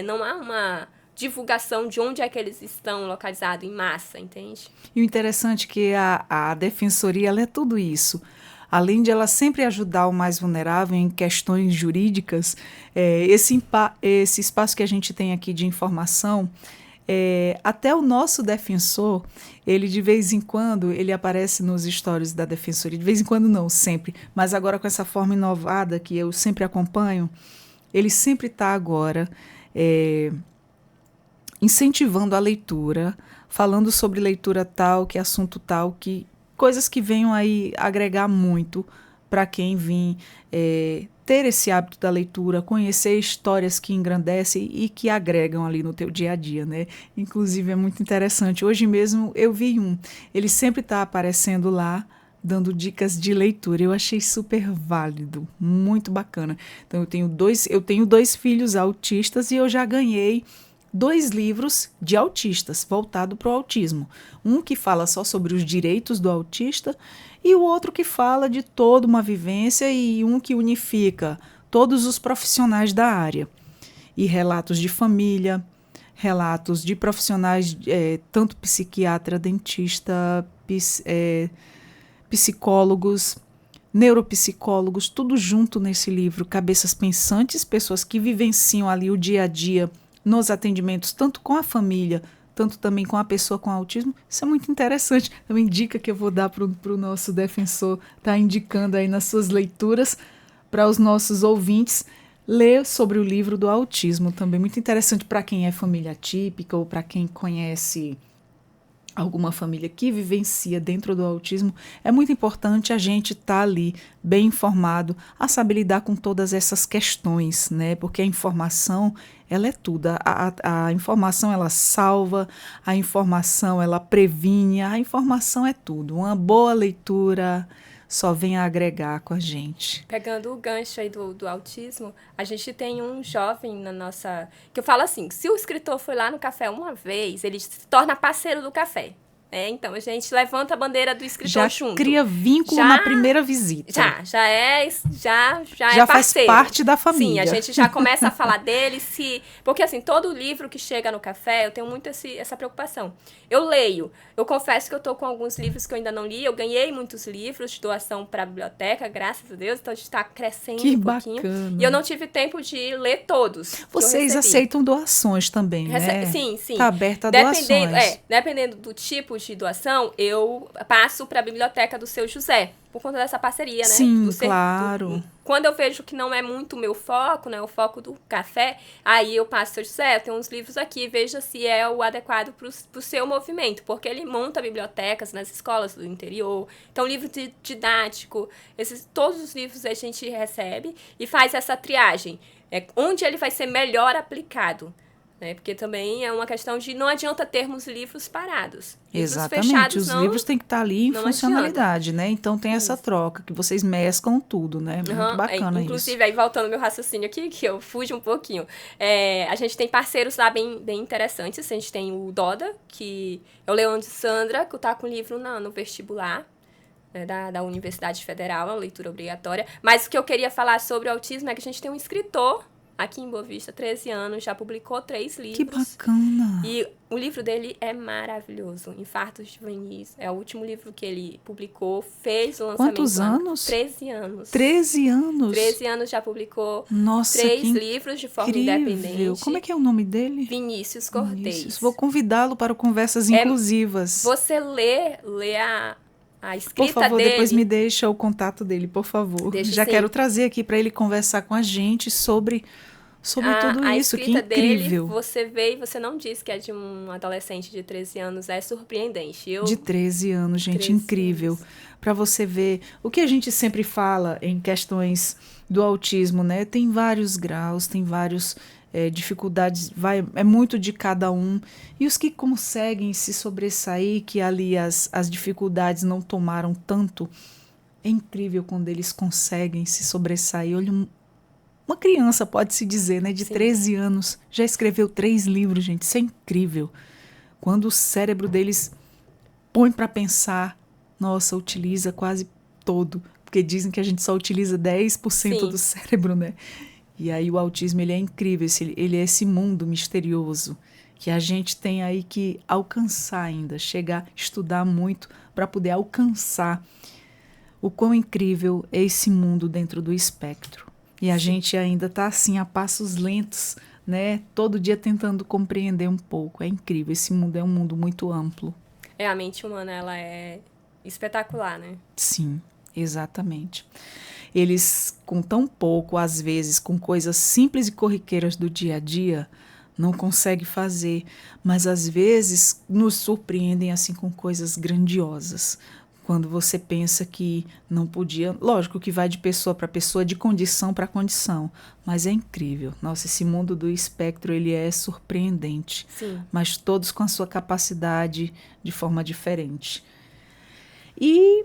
B: não há uma divulgação de onde é que eles estão localizados em massa, entende?
A: E o interessante é que a defensoria, ela é tudo isso. Além de ela sempre ajudar o mais vulnerável em questões jurídicas, esse espaço que a gente tem aqui de informação, até o nosso defensor, ele de vez em quando, ele aparece nos stories da defensoria, de vez em quando não, sempre, mas agora com essa forma inovada que eu sempre acompanho, ele sempre está agora incentivando a leitura, falando sobre leitura tal, que assunto tal, que coisas que venham aí agregar muito para quem vir ter esse hábito da leitura, conhecer histórias que engrandecem e que agregam ali no teu dia a dia, né? Inclusive é muito interessante. Hoje mesmo eu vi ele sempre está aparecendo lá, dando dicas de leitura. Eu achei super válido, muito bacana. Então eu tenho dois filhos autistas e eu já ganhei 2 livros de autistas, voltado para o autismo. Um que fala só sobre os direitos do autista e o outro que fala de toda uma vivência e um que unifica todos os profissionais da área. E relatos de família, relatos de profissionais, tanto psiquiatra, dentista, psicólogos, neuropsicólogos, tudo junto nesse livro. Cabeças pensantes, pessoas que vivenciam ali o dia a dia nos atendimentos, tanto com a família, tanto também com a pessoa com autismo. Isso é muito interessante. É uma dica que eu vou dar para o nosso defensor, tá indicando aí nas suas leituras para os nossos ouvintes, ler sobre o livro do autismo também. Muito interessante para quem é família típica ou para quem conhece alguma família que vivencia dentro do autismo. É muito importante a gente estar ali bem informado, a saber lidar com todas essas questões, né? Porque a informação, ela é tudo. A informação, ela salva, a informação, ela previne, a informação é tudo. Uma boa leitura só vem a agregar com a gente.
B: Pegando o gancho aí do autismo, a gente tem um jovem na nossa... Que eu falo assim, se o escritor foi lá no café uma vez, ele se torna parceiro do café. Então, a gente levanta a bandeira do escritor junto.
A: Já cria vínculo na primeira visita.
B: Já é
A: já
B: parceiro.
A: Faz parte da família.
B: Sim, a gente já começa a falar dele, porque assim, todo livro que chega no café, eu tenho muito essa preocupação. Eu leio, eu confesso que eu estou com alguns livros que eu ainda não li, eu ganhei muitos livros de doação para a biblioteca, graças a Deus, então a gente está crescendo um pouquinho.
A: Bacana.
B: E eu não tive tempo de ler todos.
A: Vocês aceitam doações também, né?
B: Sim.
A: Está aberta a doações.
B: Dependendo do tipo de doação, eu passo para a biblioteca do Seu José, por conta dessa parceria, né?
A: Sim, claro.
B: Quando eu vejo que não é muito o meu foco, né? O foco do café, aí eu passo, Seu José, tem uns livros aqui, veja se é o adequado para o seu movimento, porque ele monta bibliotecas nas escolas do interior, então livro didático, todos os livros a gente recebe e faz essa triagem, onde ele vai ser melhor aplicado. Porque também é uma questão de não adianta termos livros parados.
A: Exatamente,
B: fechados,
A: os livros têm que estar ali em funcionalidade,
B: adianta.
A: Né? Então tem essa troca, que vocês mesclam tudo, né? Muito bacana isso.
B: Inclusive, aí voltando ao meu raciocínio aqui, que eu fujo um pouquinho, a gente tem parceiros lá bem interessantes. A gente tem o Doda, que é o Leandro Sandra, que está com o livro no vestibular, né, da Universidade Federal, é uma leitura obrigatória. Mas o que eu queria falar sobre o autismo é que a gente tem um escritor aqui em Boa Vista, 13 anos, já publicou 3 livros.
A: Que bacana!
B: E o livro dele é maravilhoso, Infartos Juvenis. É o último livro que ele publicou, fez o lançamento.
A: Quantos anos?
B: 13 anos.
A: 13 anos?
B: 13 anos já publicou.
A: Nossa,
B: 3 livros de forma independente.
A: Como é que é o nome dele?
B: Vinícius Cortez.
A: Vou convidá-lo para Conversas Inclusivas.
B: Você lê a escrita
A: por favor,
B: dele.
A: Depois me deixa o contato dele, por favor. Já quero trazer aqui para ele conversar com a gente sobre tudo isso, que incrível.
B: Dele, você vê e você não diz que é de um adolescente de 13 anos, é surpreendente.
A: De 13 anos, gente, 13 incrível. Para você ver o que a gente sempre fala em questões do autismo, né? Tem vários graus, tem vários dificuldades, é muito de cada um. E os que conseguem se sobressair, que ali as dificuldades não tomaram tanto, é incrível quando eles conseguem se sobressair. Olha, uma criança, pode-se dizer, né, de Sim. 13 anos, já escreveu 3 livros, gente, isso é incrível. Quando o cérebro deles põe para pensar, nossa, utiliza quase todo, porque dizem que a gente só utiliza 10%
B: Sim.
A: do cérebro, né? E aí o autismo, ele é incrível, ele é esse mundo misterioso que a gente tem aí que alcançar ainda, chegar, estudar muito para poder alcançar o quão incrível é esse mundo dentro do espectro. E a gente ainda está assim a passos lentos, né? Todo dia tentando compreender um pouco. É incrível, esse mundo é um mundo muito amplo.
B: A mente humana, ela é espetacular, né?
A: Sim, exatamente. Eles, com tão pouco, às vezes, com coisas simples e corriqueiras do dia a dia, não conseguem fazer, mas às vezes nos surpreendem assim com coisas grandiosas. Quando você pensa que não podia, lógico que vai de pessoa para pessoa, de condição para condição, mas é incrível. Nossa, esse mundo do espectro, ele é surpreendente,
B: Sim.
A: mas todos com a sua capacidade de forma diferente. E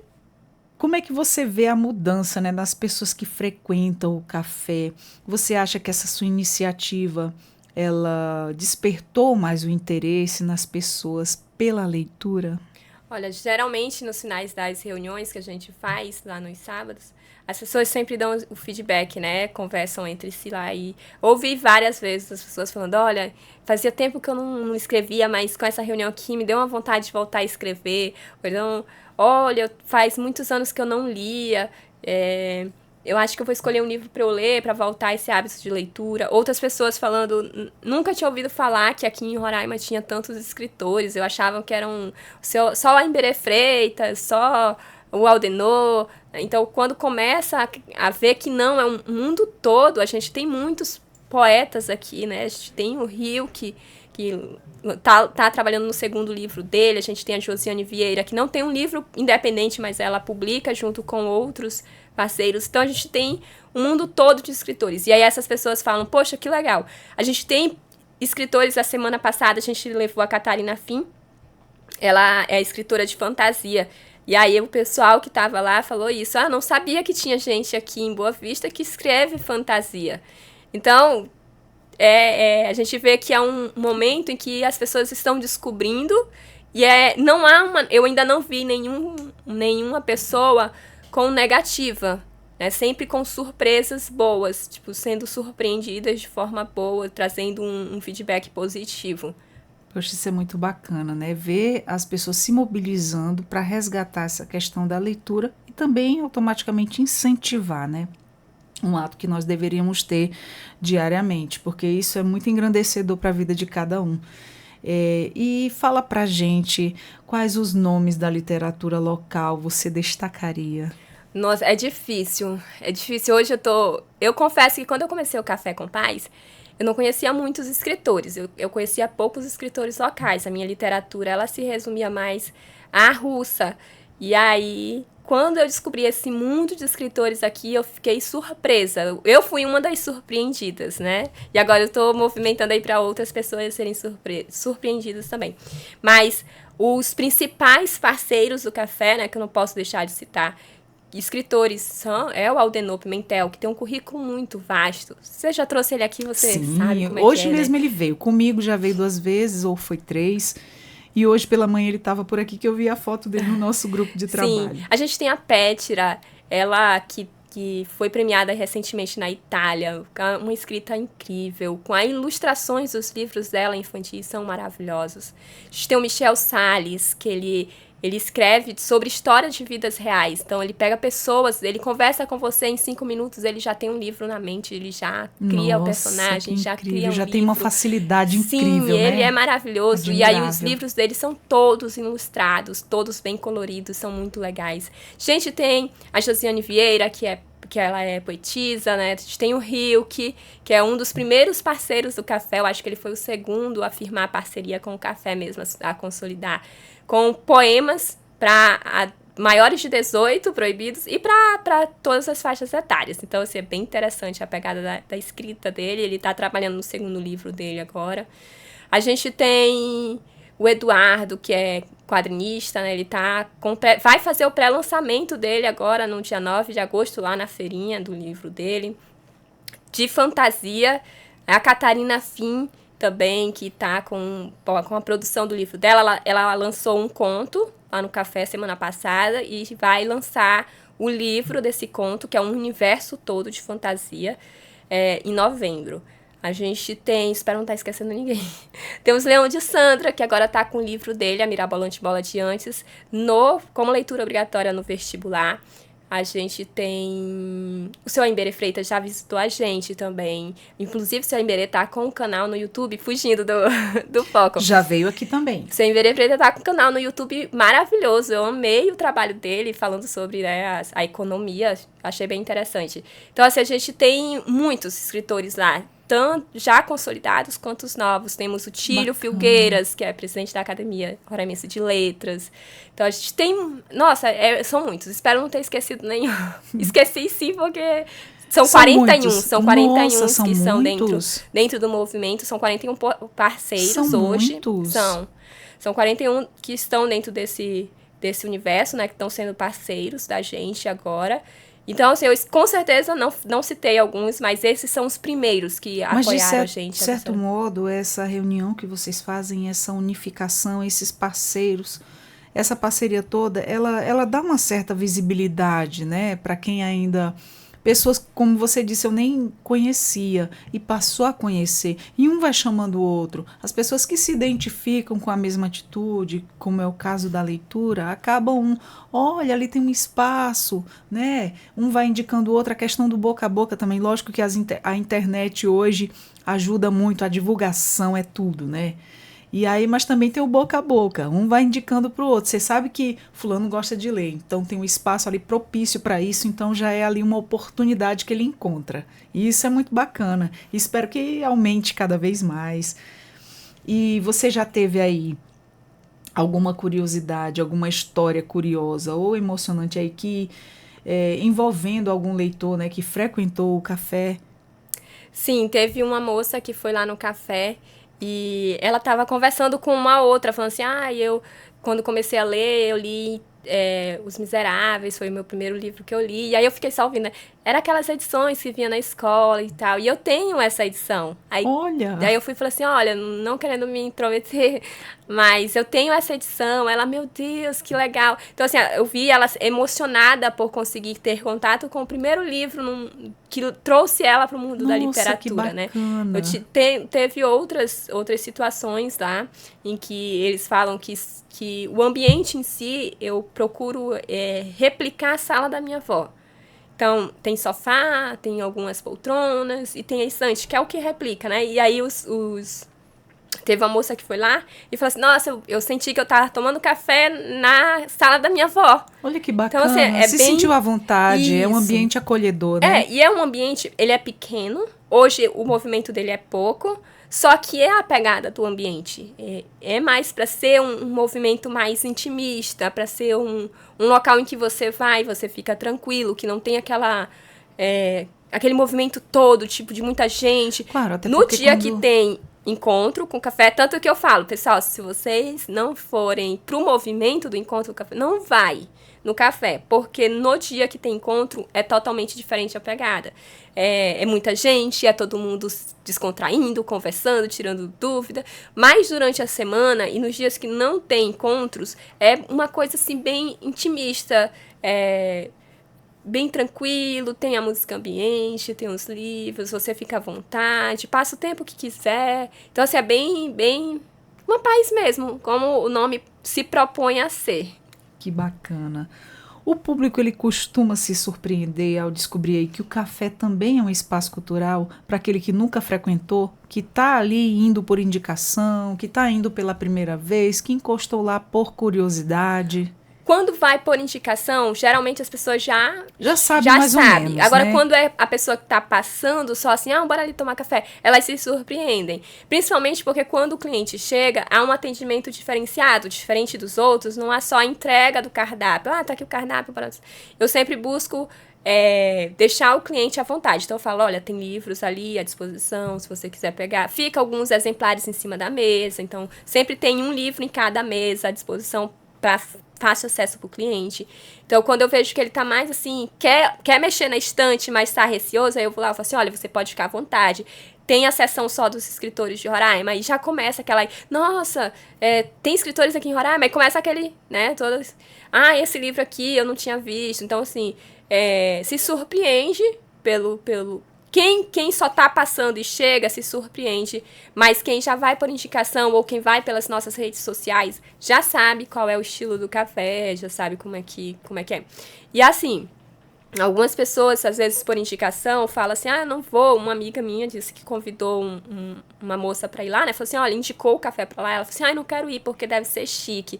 A: como é que você vê a mudança, né, das pessoas que frequentam o café? Você acha que essa sua iniciativa ela despertou mais o interesse nas pessoas pela leitura?
B: Olha, geralmente nos finais das reuniões que a gente faz lá nos sábados, as pessoas sempre dão o feedback, né? Conversam entre si lá e ouvi várias vezes as pessoas falando, olha, fazia tempo que eu não escrevia, mas com essa reunião aqui me deu uma vontade de voltar a escrever. Ou então, olha, faz muitos anos que eu não lia, eu acho que eu vou escolher um livro para eu ler, para voltar a esse hábito de leitura. Outras pessoas falando, nunca tinha ouvido falar que aqui em Roraima tinha tantos escritores. Eu achava que eram só a Emberê Freitas, só o Aldenor. Então, quando começa a ver que não, é um mundo todo, a gente tem muitos poetas aqui, né? A gente tem o Rio, que tá trabalhando no segundo livro dele. A gente tem a Josiane Vieira, que não tem um livro independente, mas ela publica junto com outros parceiros. Então, a gente tem um mundo todo de escritores. E aí, essas pessoas falam, poxa, que legal. A gente tem escritores, a semana passada, a gente levou a Catarina Fim. Ela é escritora de fantasia. E aí, o pessoal que estava lá falou isso. Ah, não sabia que tinha gente aqui em Boa Vista que escreve fantasia. Então, a gente vê que é um momento em que as pessoas estão descobrindo e não há eu ainda não vi nenhuma pessoa com negativa, né? Sempre com surpresas boas, tipo, sendo surpreendidas de forma boa, trazendo um feedback positivo.
A: Poxa, isso é muito bacana, né? Ver as pessoas se mobilizando para resgatar essa questão da leitura e também automaticamente incentivar, né? Um ato que nós deveríamos ter diariamente, porque isso é muito engrandecedor para a vida de cada um. E fala para gente quais os nomes da literatura local você destacaria.
B: Nossa, é difícil. É difícil. Hoje eu confesso que quando eu comecei o Café com Paz, eu não conhecia muitos escritores. Eu conhecia poucos escritores locais. A minha literatura, ela se resumia mais à russa. E aí, quando eu descobri esse mundo de escritores aqui, eu fiquei surpresa. Eu fui uma das surpreendidas, né? E agora eu tô movimentando aí para outras pessoas serem surpreendidas também. Mas os principais parceiros do café, né, que eu não posso deixar de citar, escritores, é o Aldenor Pimentel, que tem um currículo muito vasto. Você já trouxe ele aqui, você
A: Sim,
B: sabe como
A: hoje
B: é,
A: mesmo,
B: né?
A: ele veio. Comigo já veio 2 vezes, ou foi 3. E hoje pela manhã ele estava por aqui, que eu vi a foto dele no nosso grupo de trabalho.
B: Sim, a gente tem a Pétira, ela que foi premiada recentemente na Itália, uma escrita incrível, com as ilustrações dos livros dela infantis, são maravilhosos. A gente tem o Michel Salles, que ele escreve sobre histórias de vidas reais. Então, ele pega pessoas, ele conversa com você em 5 minutos, ele já tem um livro na mente, ele já cria o personagem, já cria um
A: já
B: livro.
A: tem uma facilidade
B: Sim,
A: incrível, né?
B: ele é maravilhoso.
A: Admirável.
B: E aí, os livros dele são todos ilustrados, todos bem coloridos, são muito legais. A gente tem a Josiane Vieira, que ela é poetisa, né? A gente tem o Rio, que é um dos primeiros parceiros do café. Eu acho que ele foi o segundo a firmar a parceria com o café mesmo, a consolidar. Com poemas para maiores de 18 proibidos e para todas as faixas etárias. Então, assim, é bem interessante a pegada da escrita dele. Ele está trabalhando no segundo livro dele agora. A gente tem o Eduardo, que é quadrinista, né? Ele vai fazer o pré-lançamento dele agora, no dia 9 de agosto, lá na feirinha do livro dele. De fantasia, a Catarina Fim, também, que está com a produção do livro dela. Ela lançou um conto lá no Café semana passada e vai lançar o livro desse conto, que é um universo todo de fantasia, em novembro. A gente tem, espero não estar esquecendo ninguém, temos Leão de Sandra, que agora está com o livro dele, A Mirabolante Bola de Antes, como leitura obrigatória no vestibular. A gente tem... O Seu Emberê Freitas já visitou a gente também. Inclusive, o Seu Emberê tá com um canal no YouTube, fugindo do foco.
A: Já veio aqui também.
B: O Seu Emberê Freitas tá com um canal no YouTube maravilhoso. Eu amei o trabalho dele, falando sobre, né, a economia. Achei bem interessante. Então, assim, a gente tem muitos escritores lá, tanto já consolidados quanto os novos. Temos o Tílio Filgueiras, que é presidente da Academia Roraimense de Letras. Então, a gente tem... Nossa, são muitos. Espero não ter esquecido nenhum. Esqueci sim, porque são 41. Muitos. São 41 Nossa, que são dentro do movimento. São 41 parceiros
A: são
B: hoje.
A: Muitos.
B: São 41 que estão dentro desse universo, né? Que estão sendo parceiros da gente agora. Então, assim, eu com certeza não citei alguns, mas esses são os primeiros que apoiaram a gente.
A: De certo modo, essa reunião que vocês fazem, essa unificação, esses parceiros, essa parceria toda, ela dá uma certa visibilidade, né, para quem ainda... Pessoas, como você disse, eu nem conhecia e passou a conhecer. E um vai chamando o outro. As pessoas que se identificam com a mesma atitude, como é o caso da leitura, acabam, olha, ali tem um espaço, né? Um vai indicando o outro. A questão do boca a boca também. Lógico que a internet hoje ajuda muito, a divulgação é tudo, né? E aí, mas também tem o boca a boca, um vai indicando para o outro. Você sabe que fulano gosta de ler, então tem um espaço ali propício para isso, então já é ali uma oportunidade que ele encontra. E isso é muito bacana. Espero que aumente cada vez mais. E você já teve aí alguma curiosidade, alguma história curiosa ou emocionante aí que envolvendo algum leitor, né, que frequentou o café?
B: Sim, teve uma moça que foi lá no café e ela estava conversando com uma outra, falando assim, eu, quando comecei a ler, eu li Os Miseráveis, foi o meu primeiro livro que eu li. E aí eu fiquei só ouvindo, né? Era aquelas edições que vinha na escola e tal. E eu tenho essa edição.
A: Olha!
B: Daí eu fui e falei assim, olha, não querendo me intrometer, mas eu tenho essa edição. Ela, meu Deus, que legal. Então, assim, eu vi ela emocionada por conseguir ter contato com o primeiro livro que trouxe ela para o mundo da literatura, né? Teve outras situações lá em que eles falam que o ambiente em si, eu procuro replicar a sala da minha avó. Então, tem sofá, tem algumas poltronas e tem a estante, que é o que replica, né? E aí teve uma moça que foi lá e falou assim, nossa, eu senti que eu tava tomando café na sala da minha avó.
A: Olha que bacana, então, assim, sentiu à vontade, isso. É um ambiente acolhedor, né?
B: E é um ambiente, ele é pequeno, hoje o movimento dele é pouco, só que é a pegada do ambiente. É mais para ser um movimento mais intimista, para ser um local em que você fica tranquilo, que não tem aquele movimento todo, tipo, de muita gente.
A: Claro, até
B: no dia que tem encontro com café, tanto que eu falo, pessoal, se vocês não forem pro movimento do encontro com café, não vai no café, porque no dia que tem encontro é totalmente diferente a pegada. É muita gente, é todo mundo descontraindo, conversando, tirando dúvida, mas durante a semana e nos dias que não tem encontros, é uma coisa assim bem intimista, bem tranquilo, tem a música ambiente, tem os livros, você fica à vontade, passa o tempo que quiser. Então, assim, é bem uma paz mesmo, como o nome se propõe a ser.
A: Que bacana. O público, ele costuma se surpreender ao descobrir aí que o café também é um espaço cultural para aquele que nunca frequentou, que está ali indo por indicação, que está indo pela primeira vez, que encostou lá por curiosidade.
B: Quando vai por indicação, geralmente as pessoas já
A: sabem mais ou menos,
B: Agora,
A: né?
B: quando é a pessoa que está passando só assim, bora ali tomar café, elas se surpreendem. Principalmente porque quando o cliente chega, há um atendimento diferenciado, diferente dos outros, não há só a entrega do cardápio. Tá aqui o cardápio. Eu sempre busco deixar o cliente à vontade. Então eu falo, olha, tem livros ali à disposição, se você quiser pegar. Fica alguns exemplares em cima da mesa, então sempre tem um livro em cada mesa à disposição para fácil acesso para o cliente. Então, quando eu vejo que ele tá mais assim, quer mexer na estante, mas tá receoso, aí eu vou lá e falo assim, olha, você pode ficar à vontade. Tem a seção só dos escritores de Roraima, aí já começa aquela, nossa, tem escritores aqui em Roraima, aí começa aquele, né, todas, esse livro aqui eu não tinha visto. Então, assim, se surpreende pelo quem só tá passando e chega se surpreende, mas quem já vai por indicação ou quem vai pelas nossas redes sociais já sabe qual é o estilo do café, já sabe como é que é. E assim, algumas pessoas, às vezes por indicação, falam assim, não vou. Uma amiga minha disse que convidou uma moça pra ir lá, né? Falou assim, olha, indicou o café pra lá. Ela falou assim, não quero ir porque deve ser chique.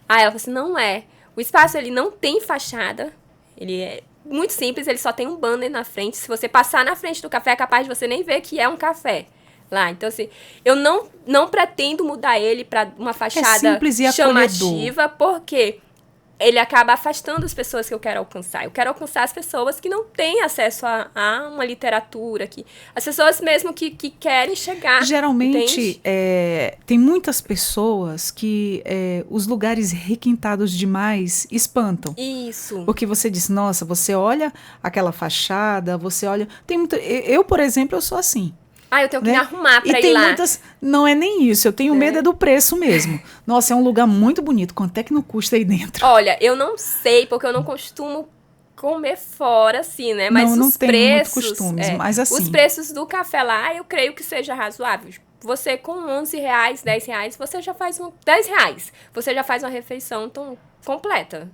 B: Aí ela falou assim, não é. O espaço, ele não tem fachada, ele é muito simples, ele só tem um banner na frente. Se você passar na frente do café, é capaz de você nem ver que é um café lá. Então, assim, eu não pretendo mudar ele para uma fachada
A: simples e
B: chamativa, porque ele acaba afastando as pessoas que eu quero alcançar. Eu quero alcançar as pessoas que não têm acesso a uma literatura, as pessoas mesmo que querem chegar.
A: Geralmente, tem muitas pessoas que os lugares requintados demais espantam.
B: Isso.
A: Porque você diz, nossa, você olha aquela fachada, você olha... Eu, por exemplo, eu sou assim.
B: Eu tenho que me arrumar pra ir lá.
A: E tem muitas... Não é nem isso, eu tenho medo do preço mesmo. Nossa, é um lugar muito bonito. Quanto é que não custa aí dentro?
B: Olha, eu não sei, porque eu não costumo comer fora, assim, né? Mas
A: não
B: os
A: tenho
B: preços...
A: muito costumes, mas assim...
B: Os preços do café lá, eu creio que seja razoável. Você, com R$11, R$10, você já faz R$10. Você já faz uma refeição tão completa.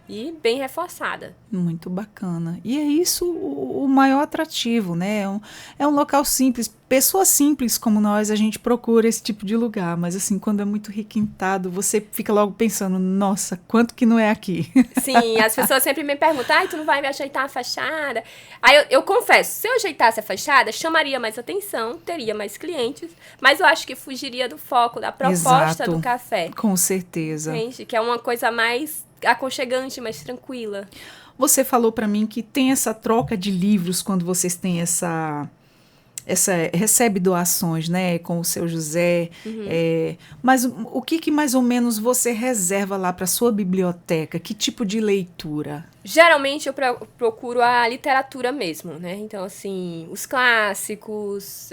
B: E bem reforçada.
A: Muito bacana. E é isso o maior atrativo, né? É um local simples. Pessoas simples como nós, a gente procura esse tipo de lugar. Mas assim, quando é muito requintado, você fica logo pensando, nossa, quanto que não é aqui?
B: Sim, as pessoas sempre me perguntam, tu não vai me ajeitar a fachada? Aí eu confesso, se eu ajeitasse a fachada, chamaria mais atenção, teria mais clientes, mas eu acho que fugiria do foco, da proposta do café.
A: Com certeza.
B: Entende? Que é uma coisa mais aconchegante, mais tranquila.
A: Você falou para mim que tem essa troca de livros quando vocês têm recebe doações, né, com o seu José. Mas o que mais ou menos você reserva lá para sua biblioteca? Que tipo de leitura?
B: Geralmente eu procuro a literatura mesmo, né? Então, assim, os clássicos,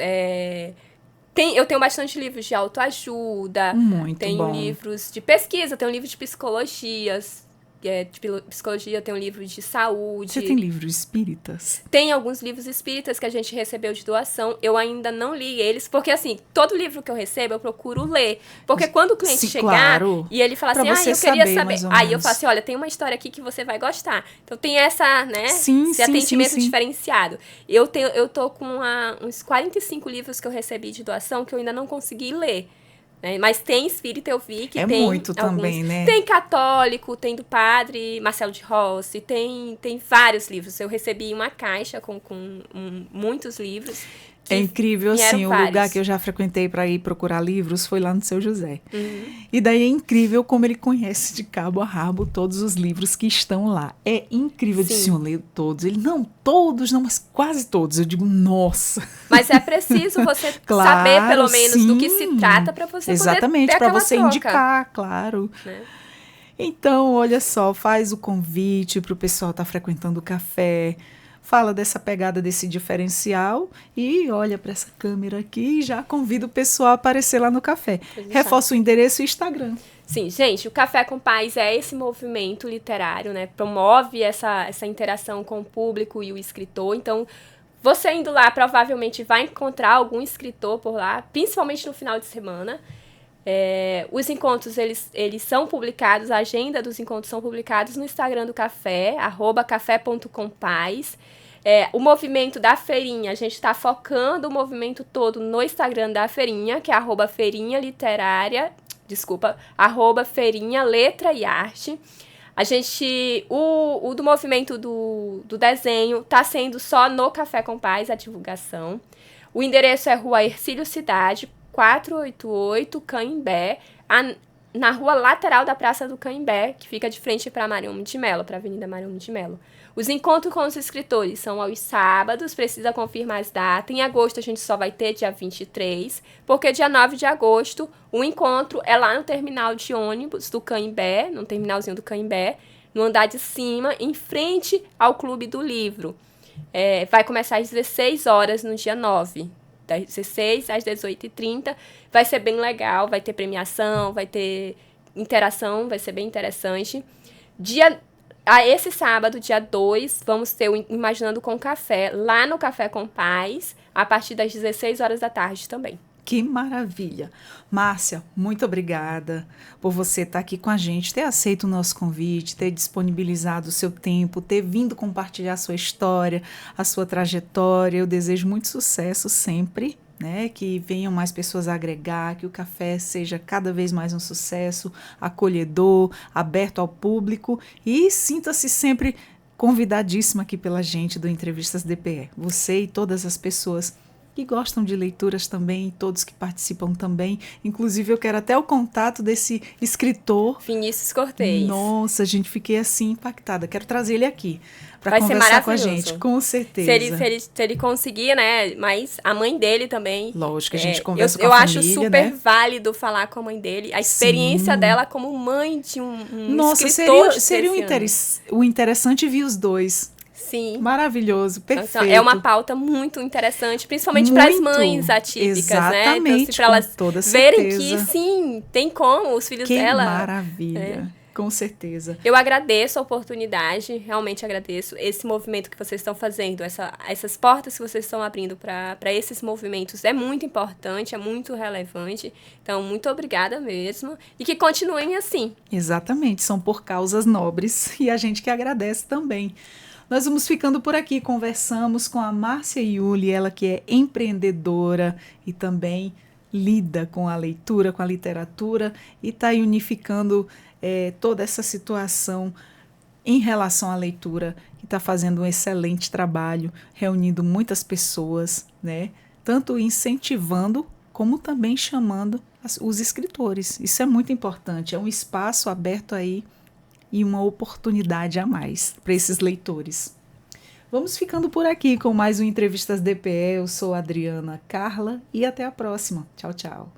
B: eu tenho bastante livros de autoajuda.
A: Muito
B: tenho
A: bom.
B: livros de pesquisa, tenho livro de psicologias. De psicologia, tem um livro de saúde.
A: Você tem livros espíritas?
B: Tem alguns livros espíritas que a gente recebeu de doação. Eu ainda não li eles, porque assim, todo livro que eu recebo eu procuro ler. Porque quando o cliente chegar e ele falar assim, eu queria saber. Aí eu falo assim, olha, tem uma história aqui que você vai gostar. Então tem essa, né, esse atendimento diferenciado. Eu tô com uns 45 livros que eu recebi de doação que eu ainda não consegui ler. Mas tem espírita, eu vi que tem
A: muito alguns, também, né?
B: Tem católico, tem do padre Marcelo de Rossi, tem vários livros. Eu recebi uma caixa com muitos livros.
A: É incrível, assim, o lugar que eu já frequentei para ir procurar livros foi lá no Seu José. E daí é incrível como ele conhece de cabo a rabo todos os livros que estão lá. É incrível, de senhor ler todos. Ele, não todos, não, mas quase todos. Eu digo, nossa.
B: Mas é preciso você saber, pelo menos, do que se trata para você
A: exatamente,
B: poder ter
A: para você
B: troca.
A: indicar, claro. Então, olha só, faz o convite para o pessoal estar frequentando o café. Fala dessa pegada, desse diferencial e olha para essa câmera aqui e já convida o pessoal a aparecer lá no café. Reforça o endereço e o Instagram.
B: Sim, gente, o Café com Paz é esse movimento literário, né? Promove essa interação com o público e o escritor. Então, você indo lá, provavelmente vai encontrar algum escritor por lá, principalmente no final de semana. Os encontros, eles são publicados, a agenda dos encontros são publicados no Instagram do Café, @café.compaz. O movimento da feirinha, a gente está focando o movimento todo no Instagram da feirinha, que é @feirinha literária, @feirinha letra e arte. A gente, o do movimento do desenho está sendo só no Café com Paz, a divulgação. O endereço é Rua Hercílio Cidade, 488, Caimbé, na rua lateral da Praça do Caimbé, que fica de frente para Mariano de Mello, para a Avenida Mariano de Mello. Os encontros com os escritores são aos sábados, precisa confirmar as datas. Em agosto a gente só vai ter dia 23, porque dia 9 de agosto o encontro é lá no terminal de ônibus do Canhembé, no terminalzinho do Canhembé, no andar de cima, em frente ao Clube do Livro. Vai começar às 16 horas no dia 9, das 16 às 18h30. Vai ser bem legal, vai ter premiação, vai ter interação, vai ser bem interessante. Esse sábado, dia 2, vamos ter o Imaginando com Café, lá no Café com Paz, a partir das 16 horas da tarde também.
A: Que maravilha! Márcia, muito obrigada por você estar aqui com a gente, ter aceito o nosso convite, ter disponibilizado o seu tempo, ter vindo compartilhar a sua história, a sua trajetória. Eu desejo muito sucesso sempre, né? Que venham mais pessoas a agregar, que o café seja cada vez mais um sucesso, acolhedor, aberto ao público, e sinta-se sempre convidadíssima aqui pela gente do Entrevistas DPE. Você e todas as pessoas que gostam de leituras também, todos que participam também. Inclusive, eu quero até o contato desse escritor.
B: Vinícius Cortez.
A: Nossa, gente, fiquei assim impactada. Quero trazer ele aqui para conversar com a gente, com certeza.
B: Se ele conseguir, né? Mas a mãe dele também.
A: Lógico, a gente conversa com a família,
B: eu acho super válido falar com a mãe dele. A experiência dela como mãe de um
A: Nossa,
B: escritor.
A: Seria o interessante vir os dois.
B: Sim.
A: Maravilhoso, perfeito.
B: Então, é uma pauta muito interessante, principalmente para as mães atípicas,
A: exatamente,
B: né? Então, para elas
A: toda
B: verem
A: certeza.
B: que, sim, tem como os filhos dela...
A: Que maravilha, com certeza.
B: Eu agradeço a oportunidade, realmente agradeço esse movimento que vocês estão fazendo, essas portas que vocês estão abrindo para esses movimentos. É muito importante, é muito relevante. Então, muito obrigada mesmo. E que continuem assim.
A: Exatamente, são por causas nobres e a gente que agradece também. Nós vamos ficando por aqui, conversamos com a Márcia Iuli, ela que é empreendedora e também lida com a leitura, com a literatura, e está aí unificando toda essa situação em relação à leitura, que está fazendo um excelente trabalho, reunindo muitas pessoas, né? Tanto incentivando como também chamando os escritores. Isso é muito importante, é um espaço aberto aí e uma oportunidade a mais para esses leitores. Vamos ficando por aqui com mais um Entrevistas DPE. Eu sou Adriana Carla e até a próxima. Tchau, tchau.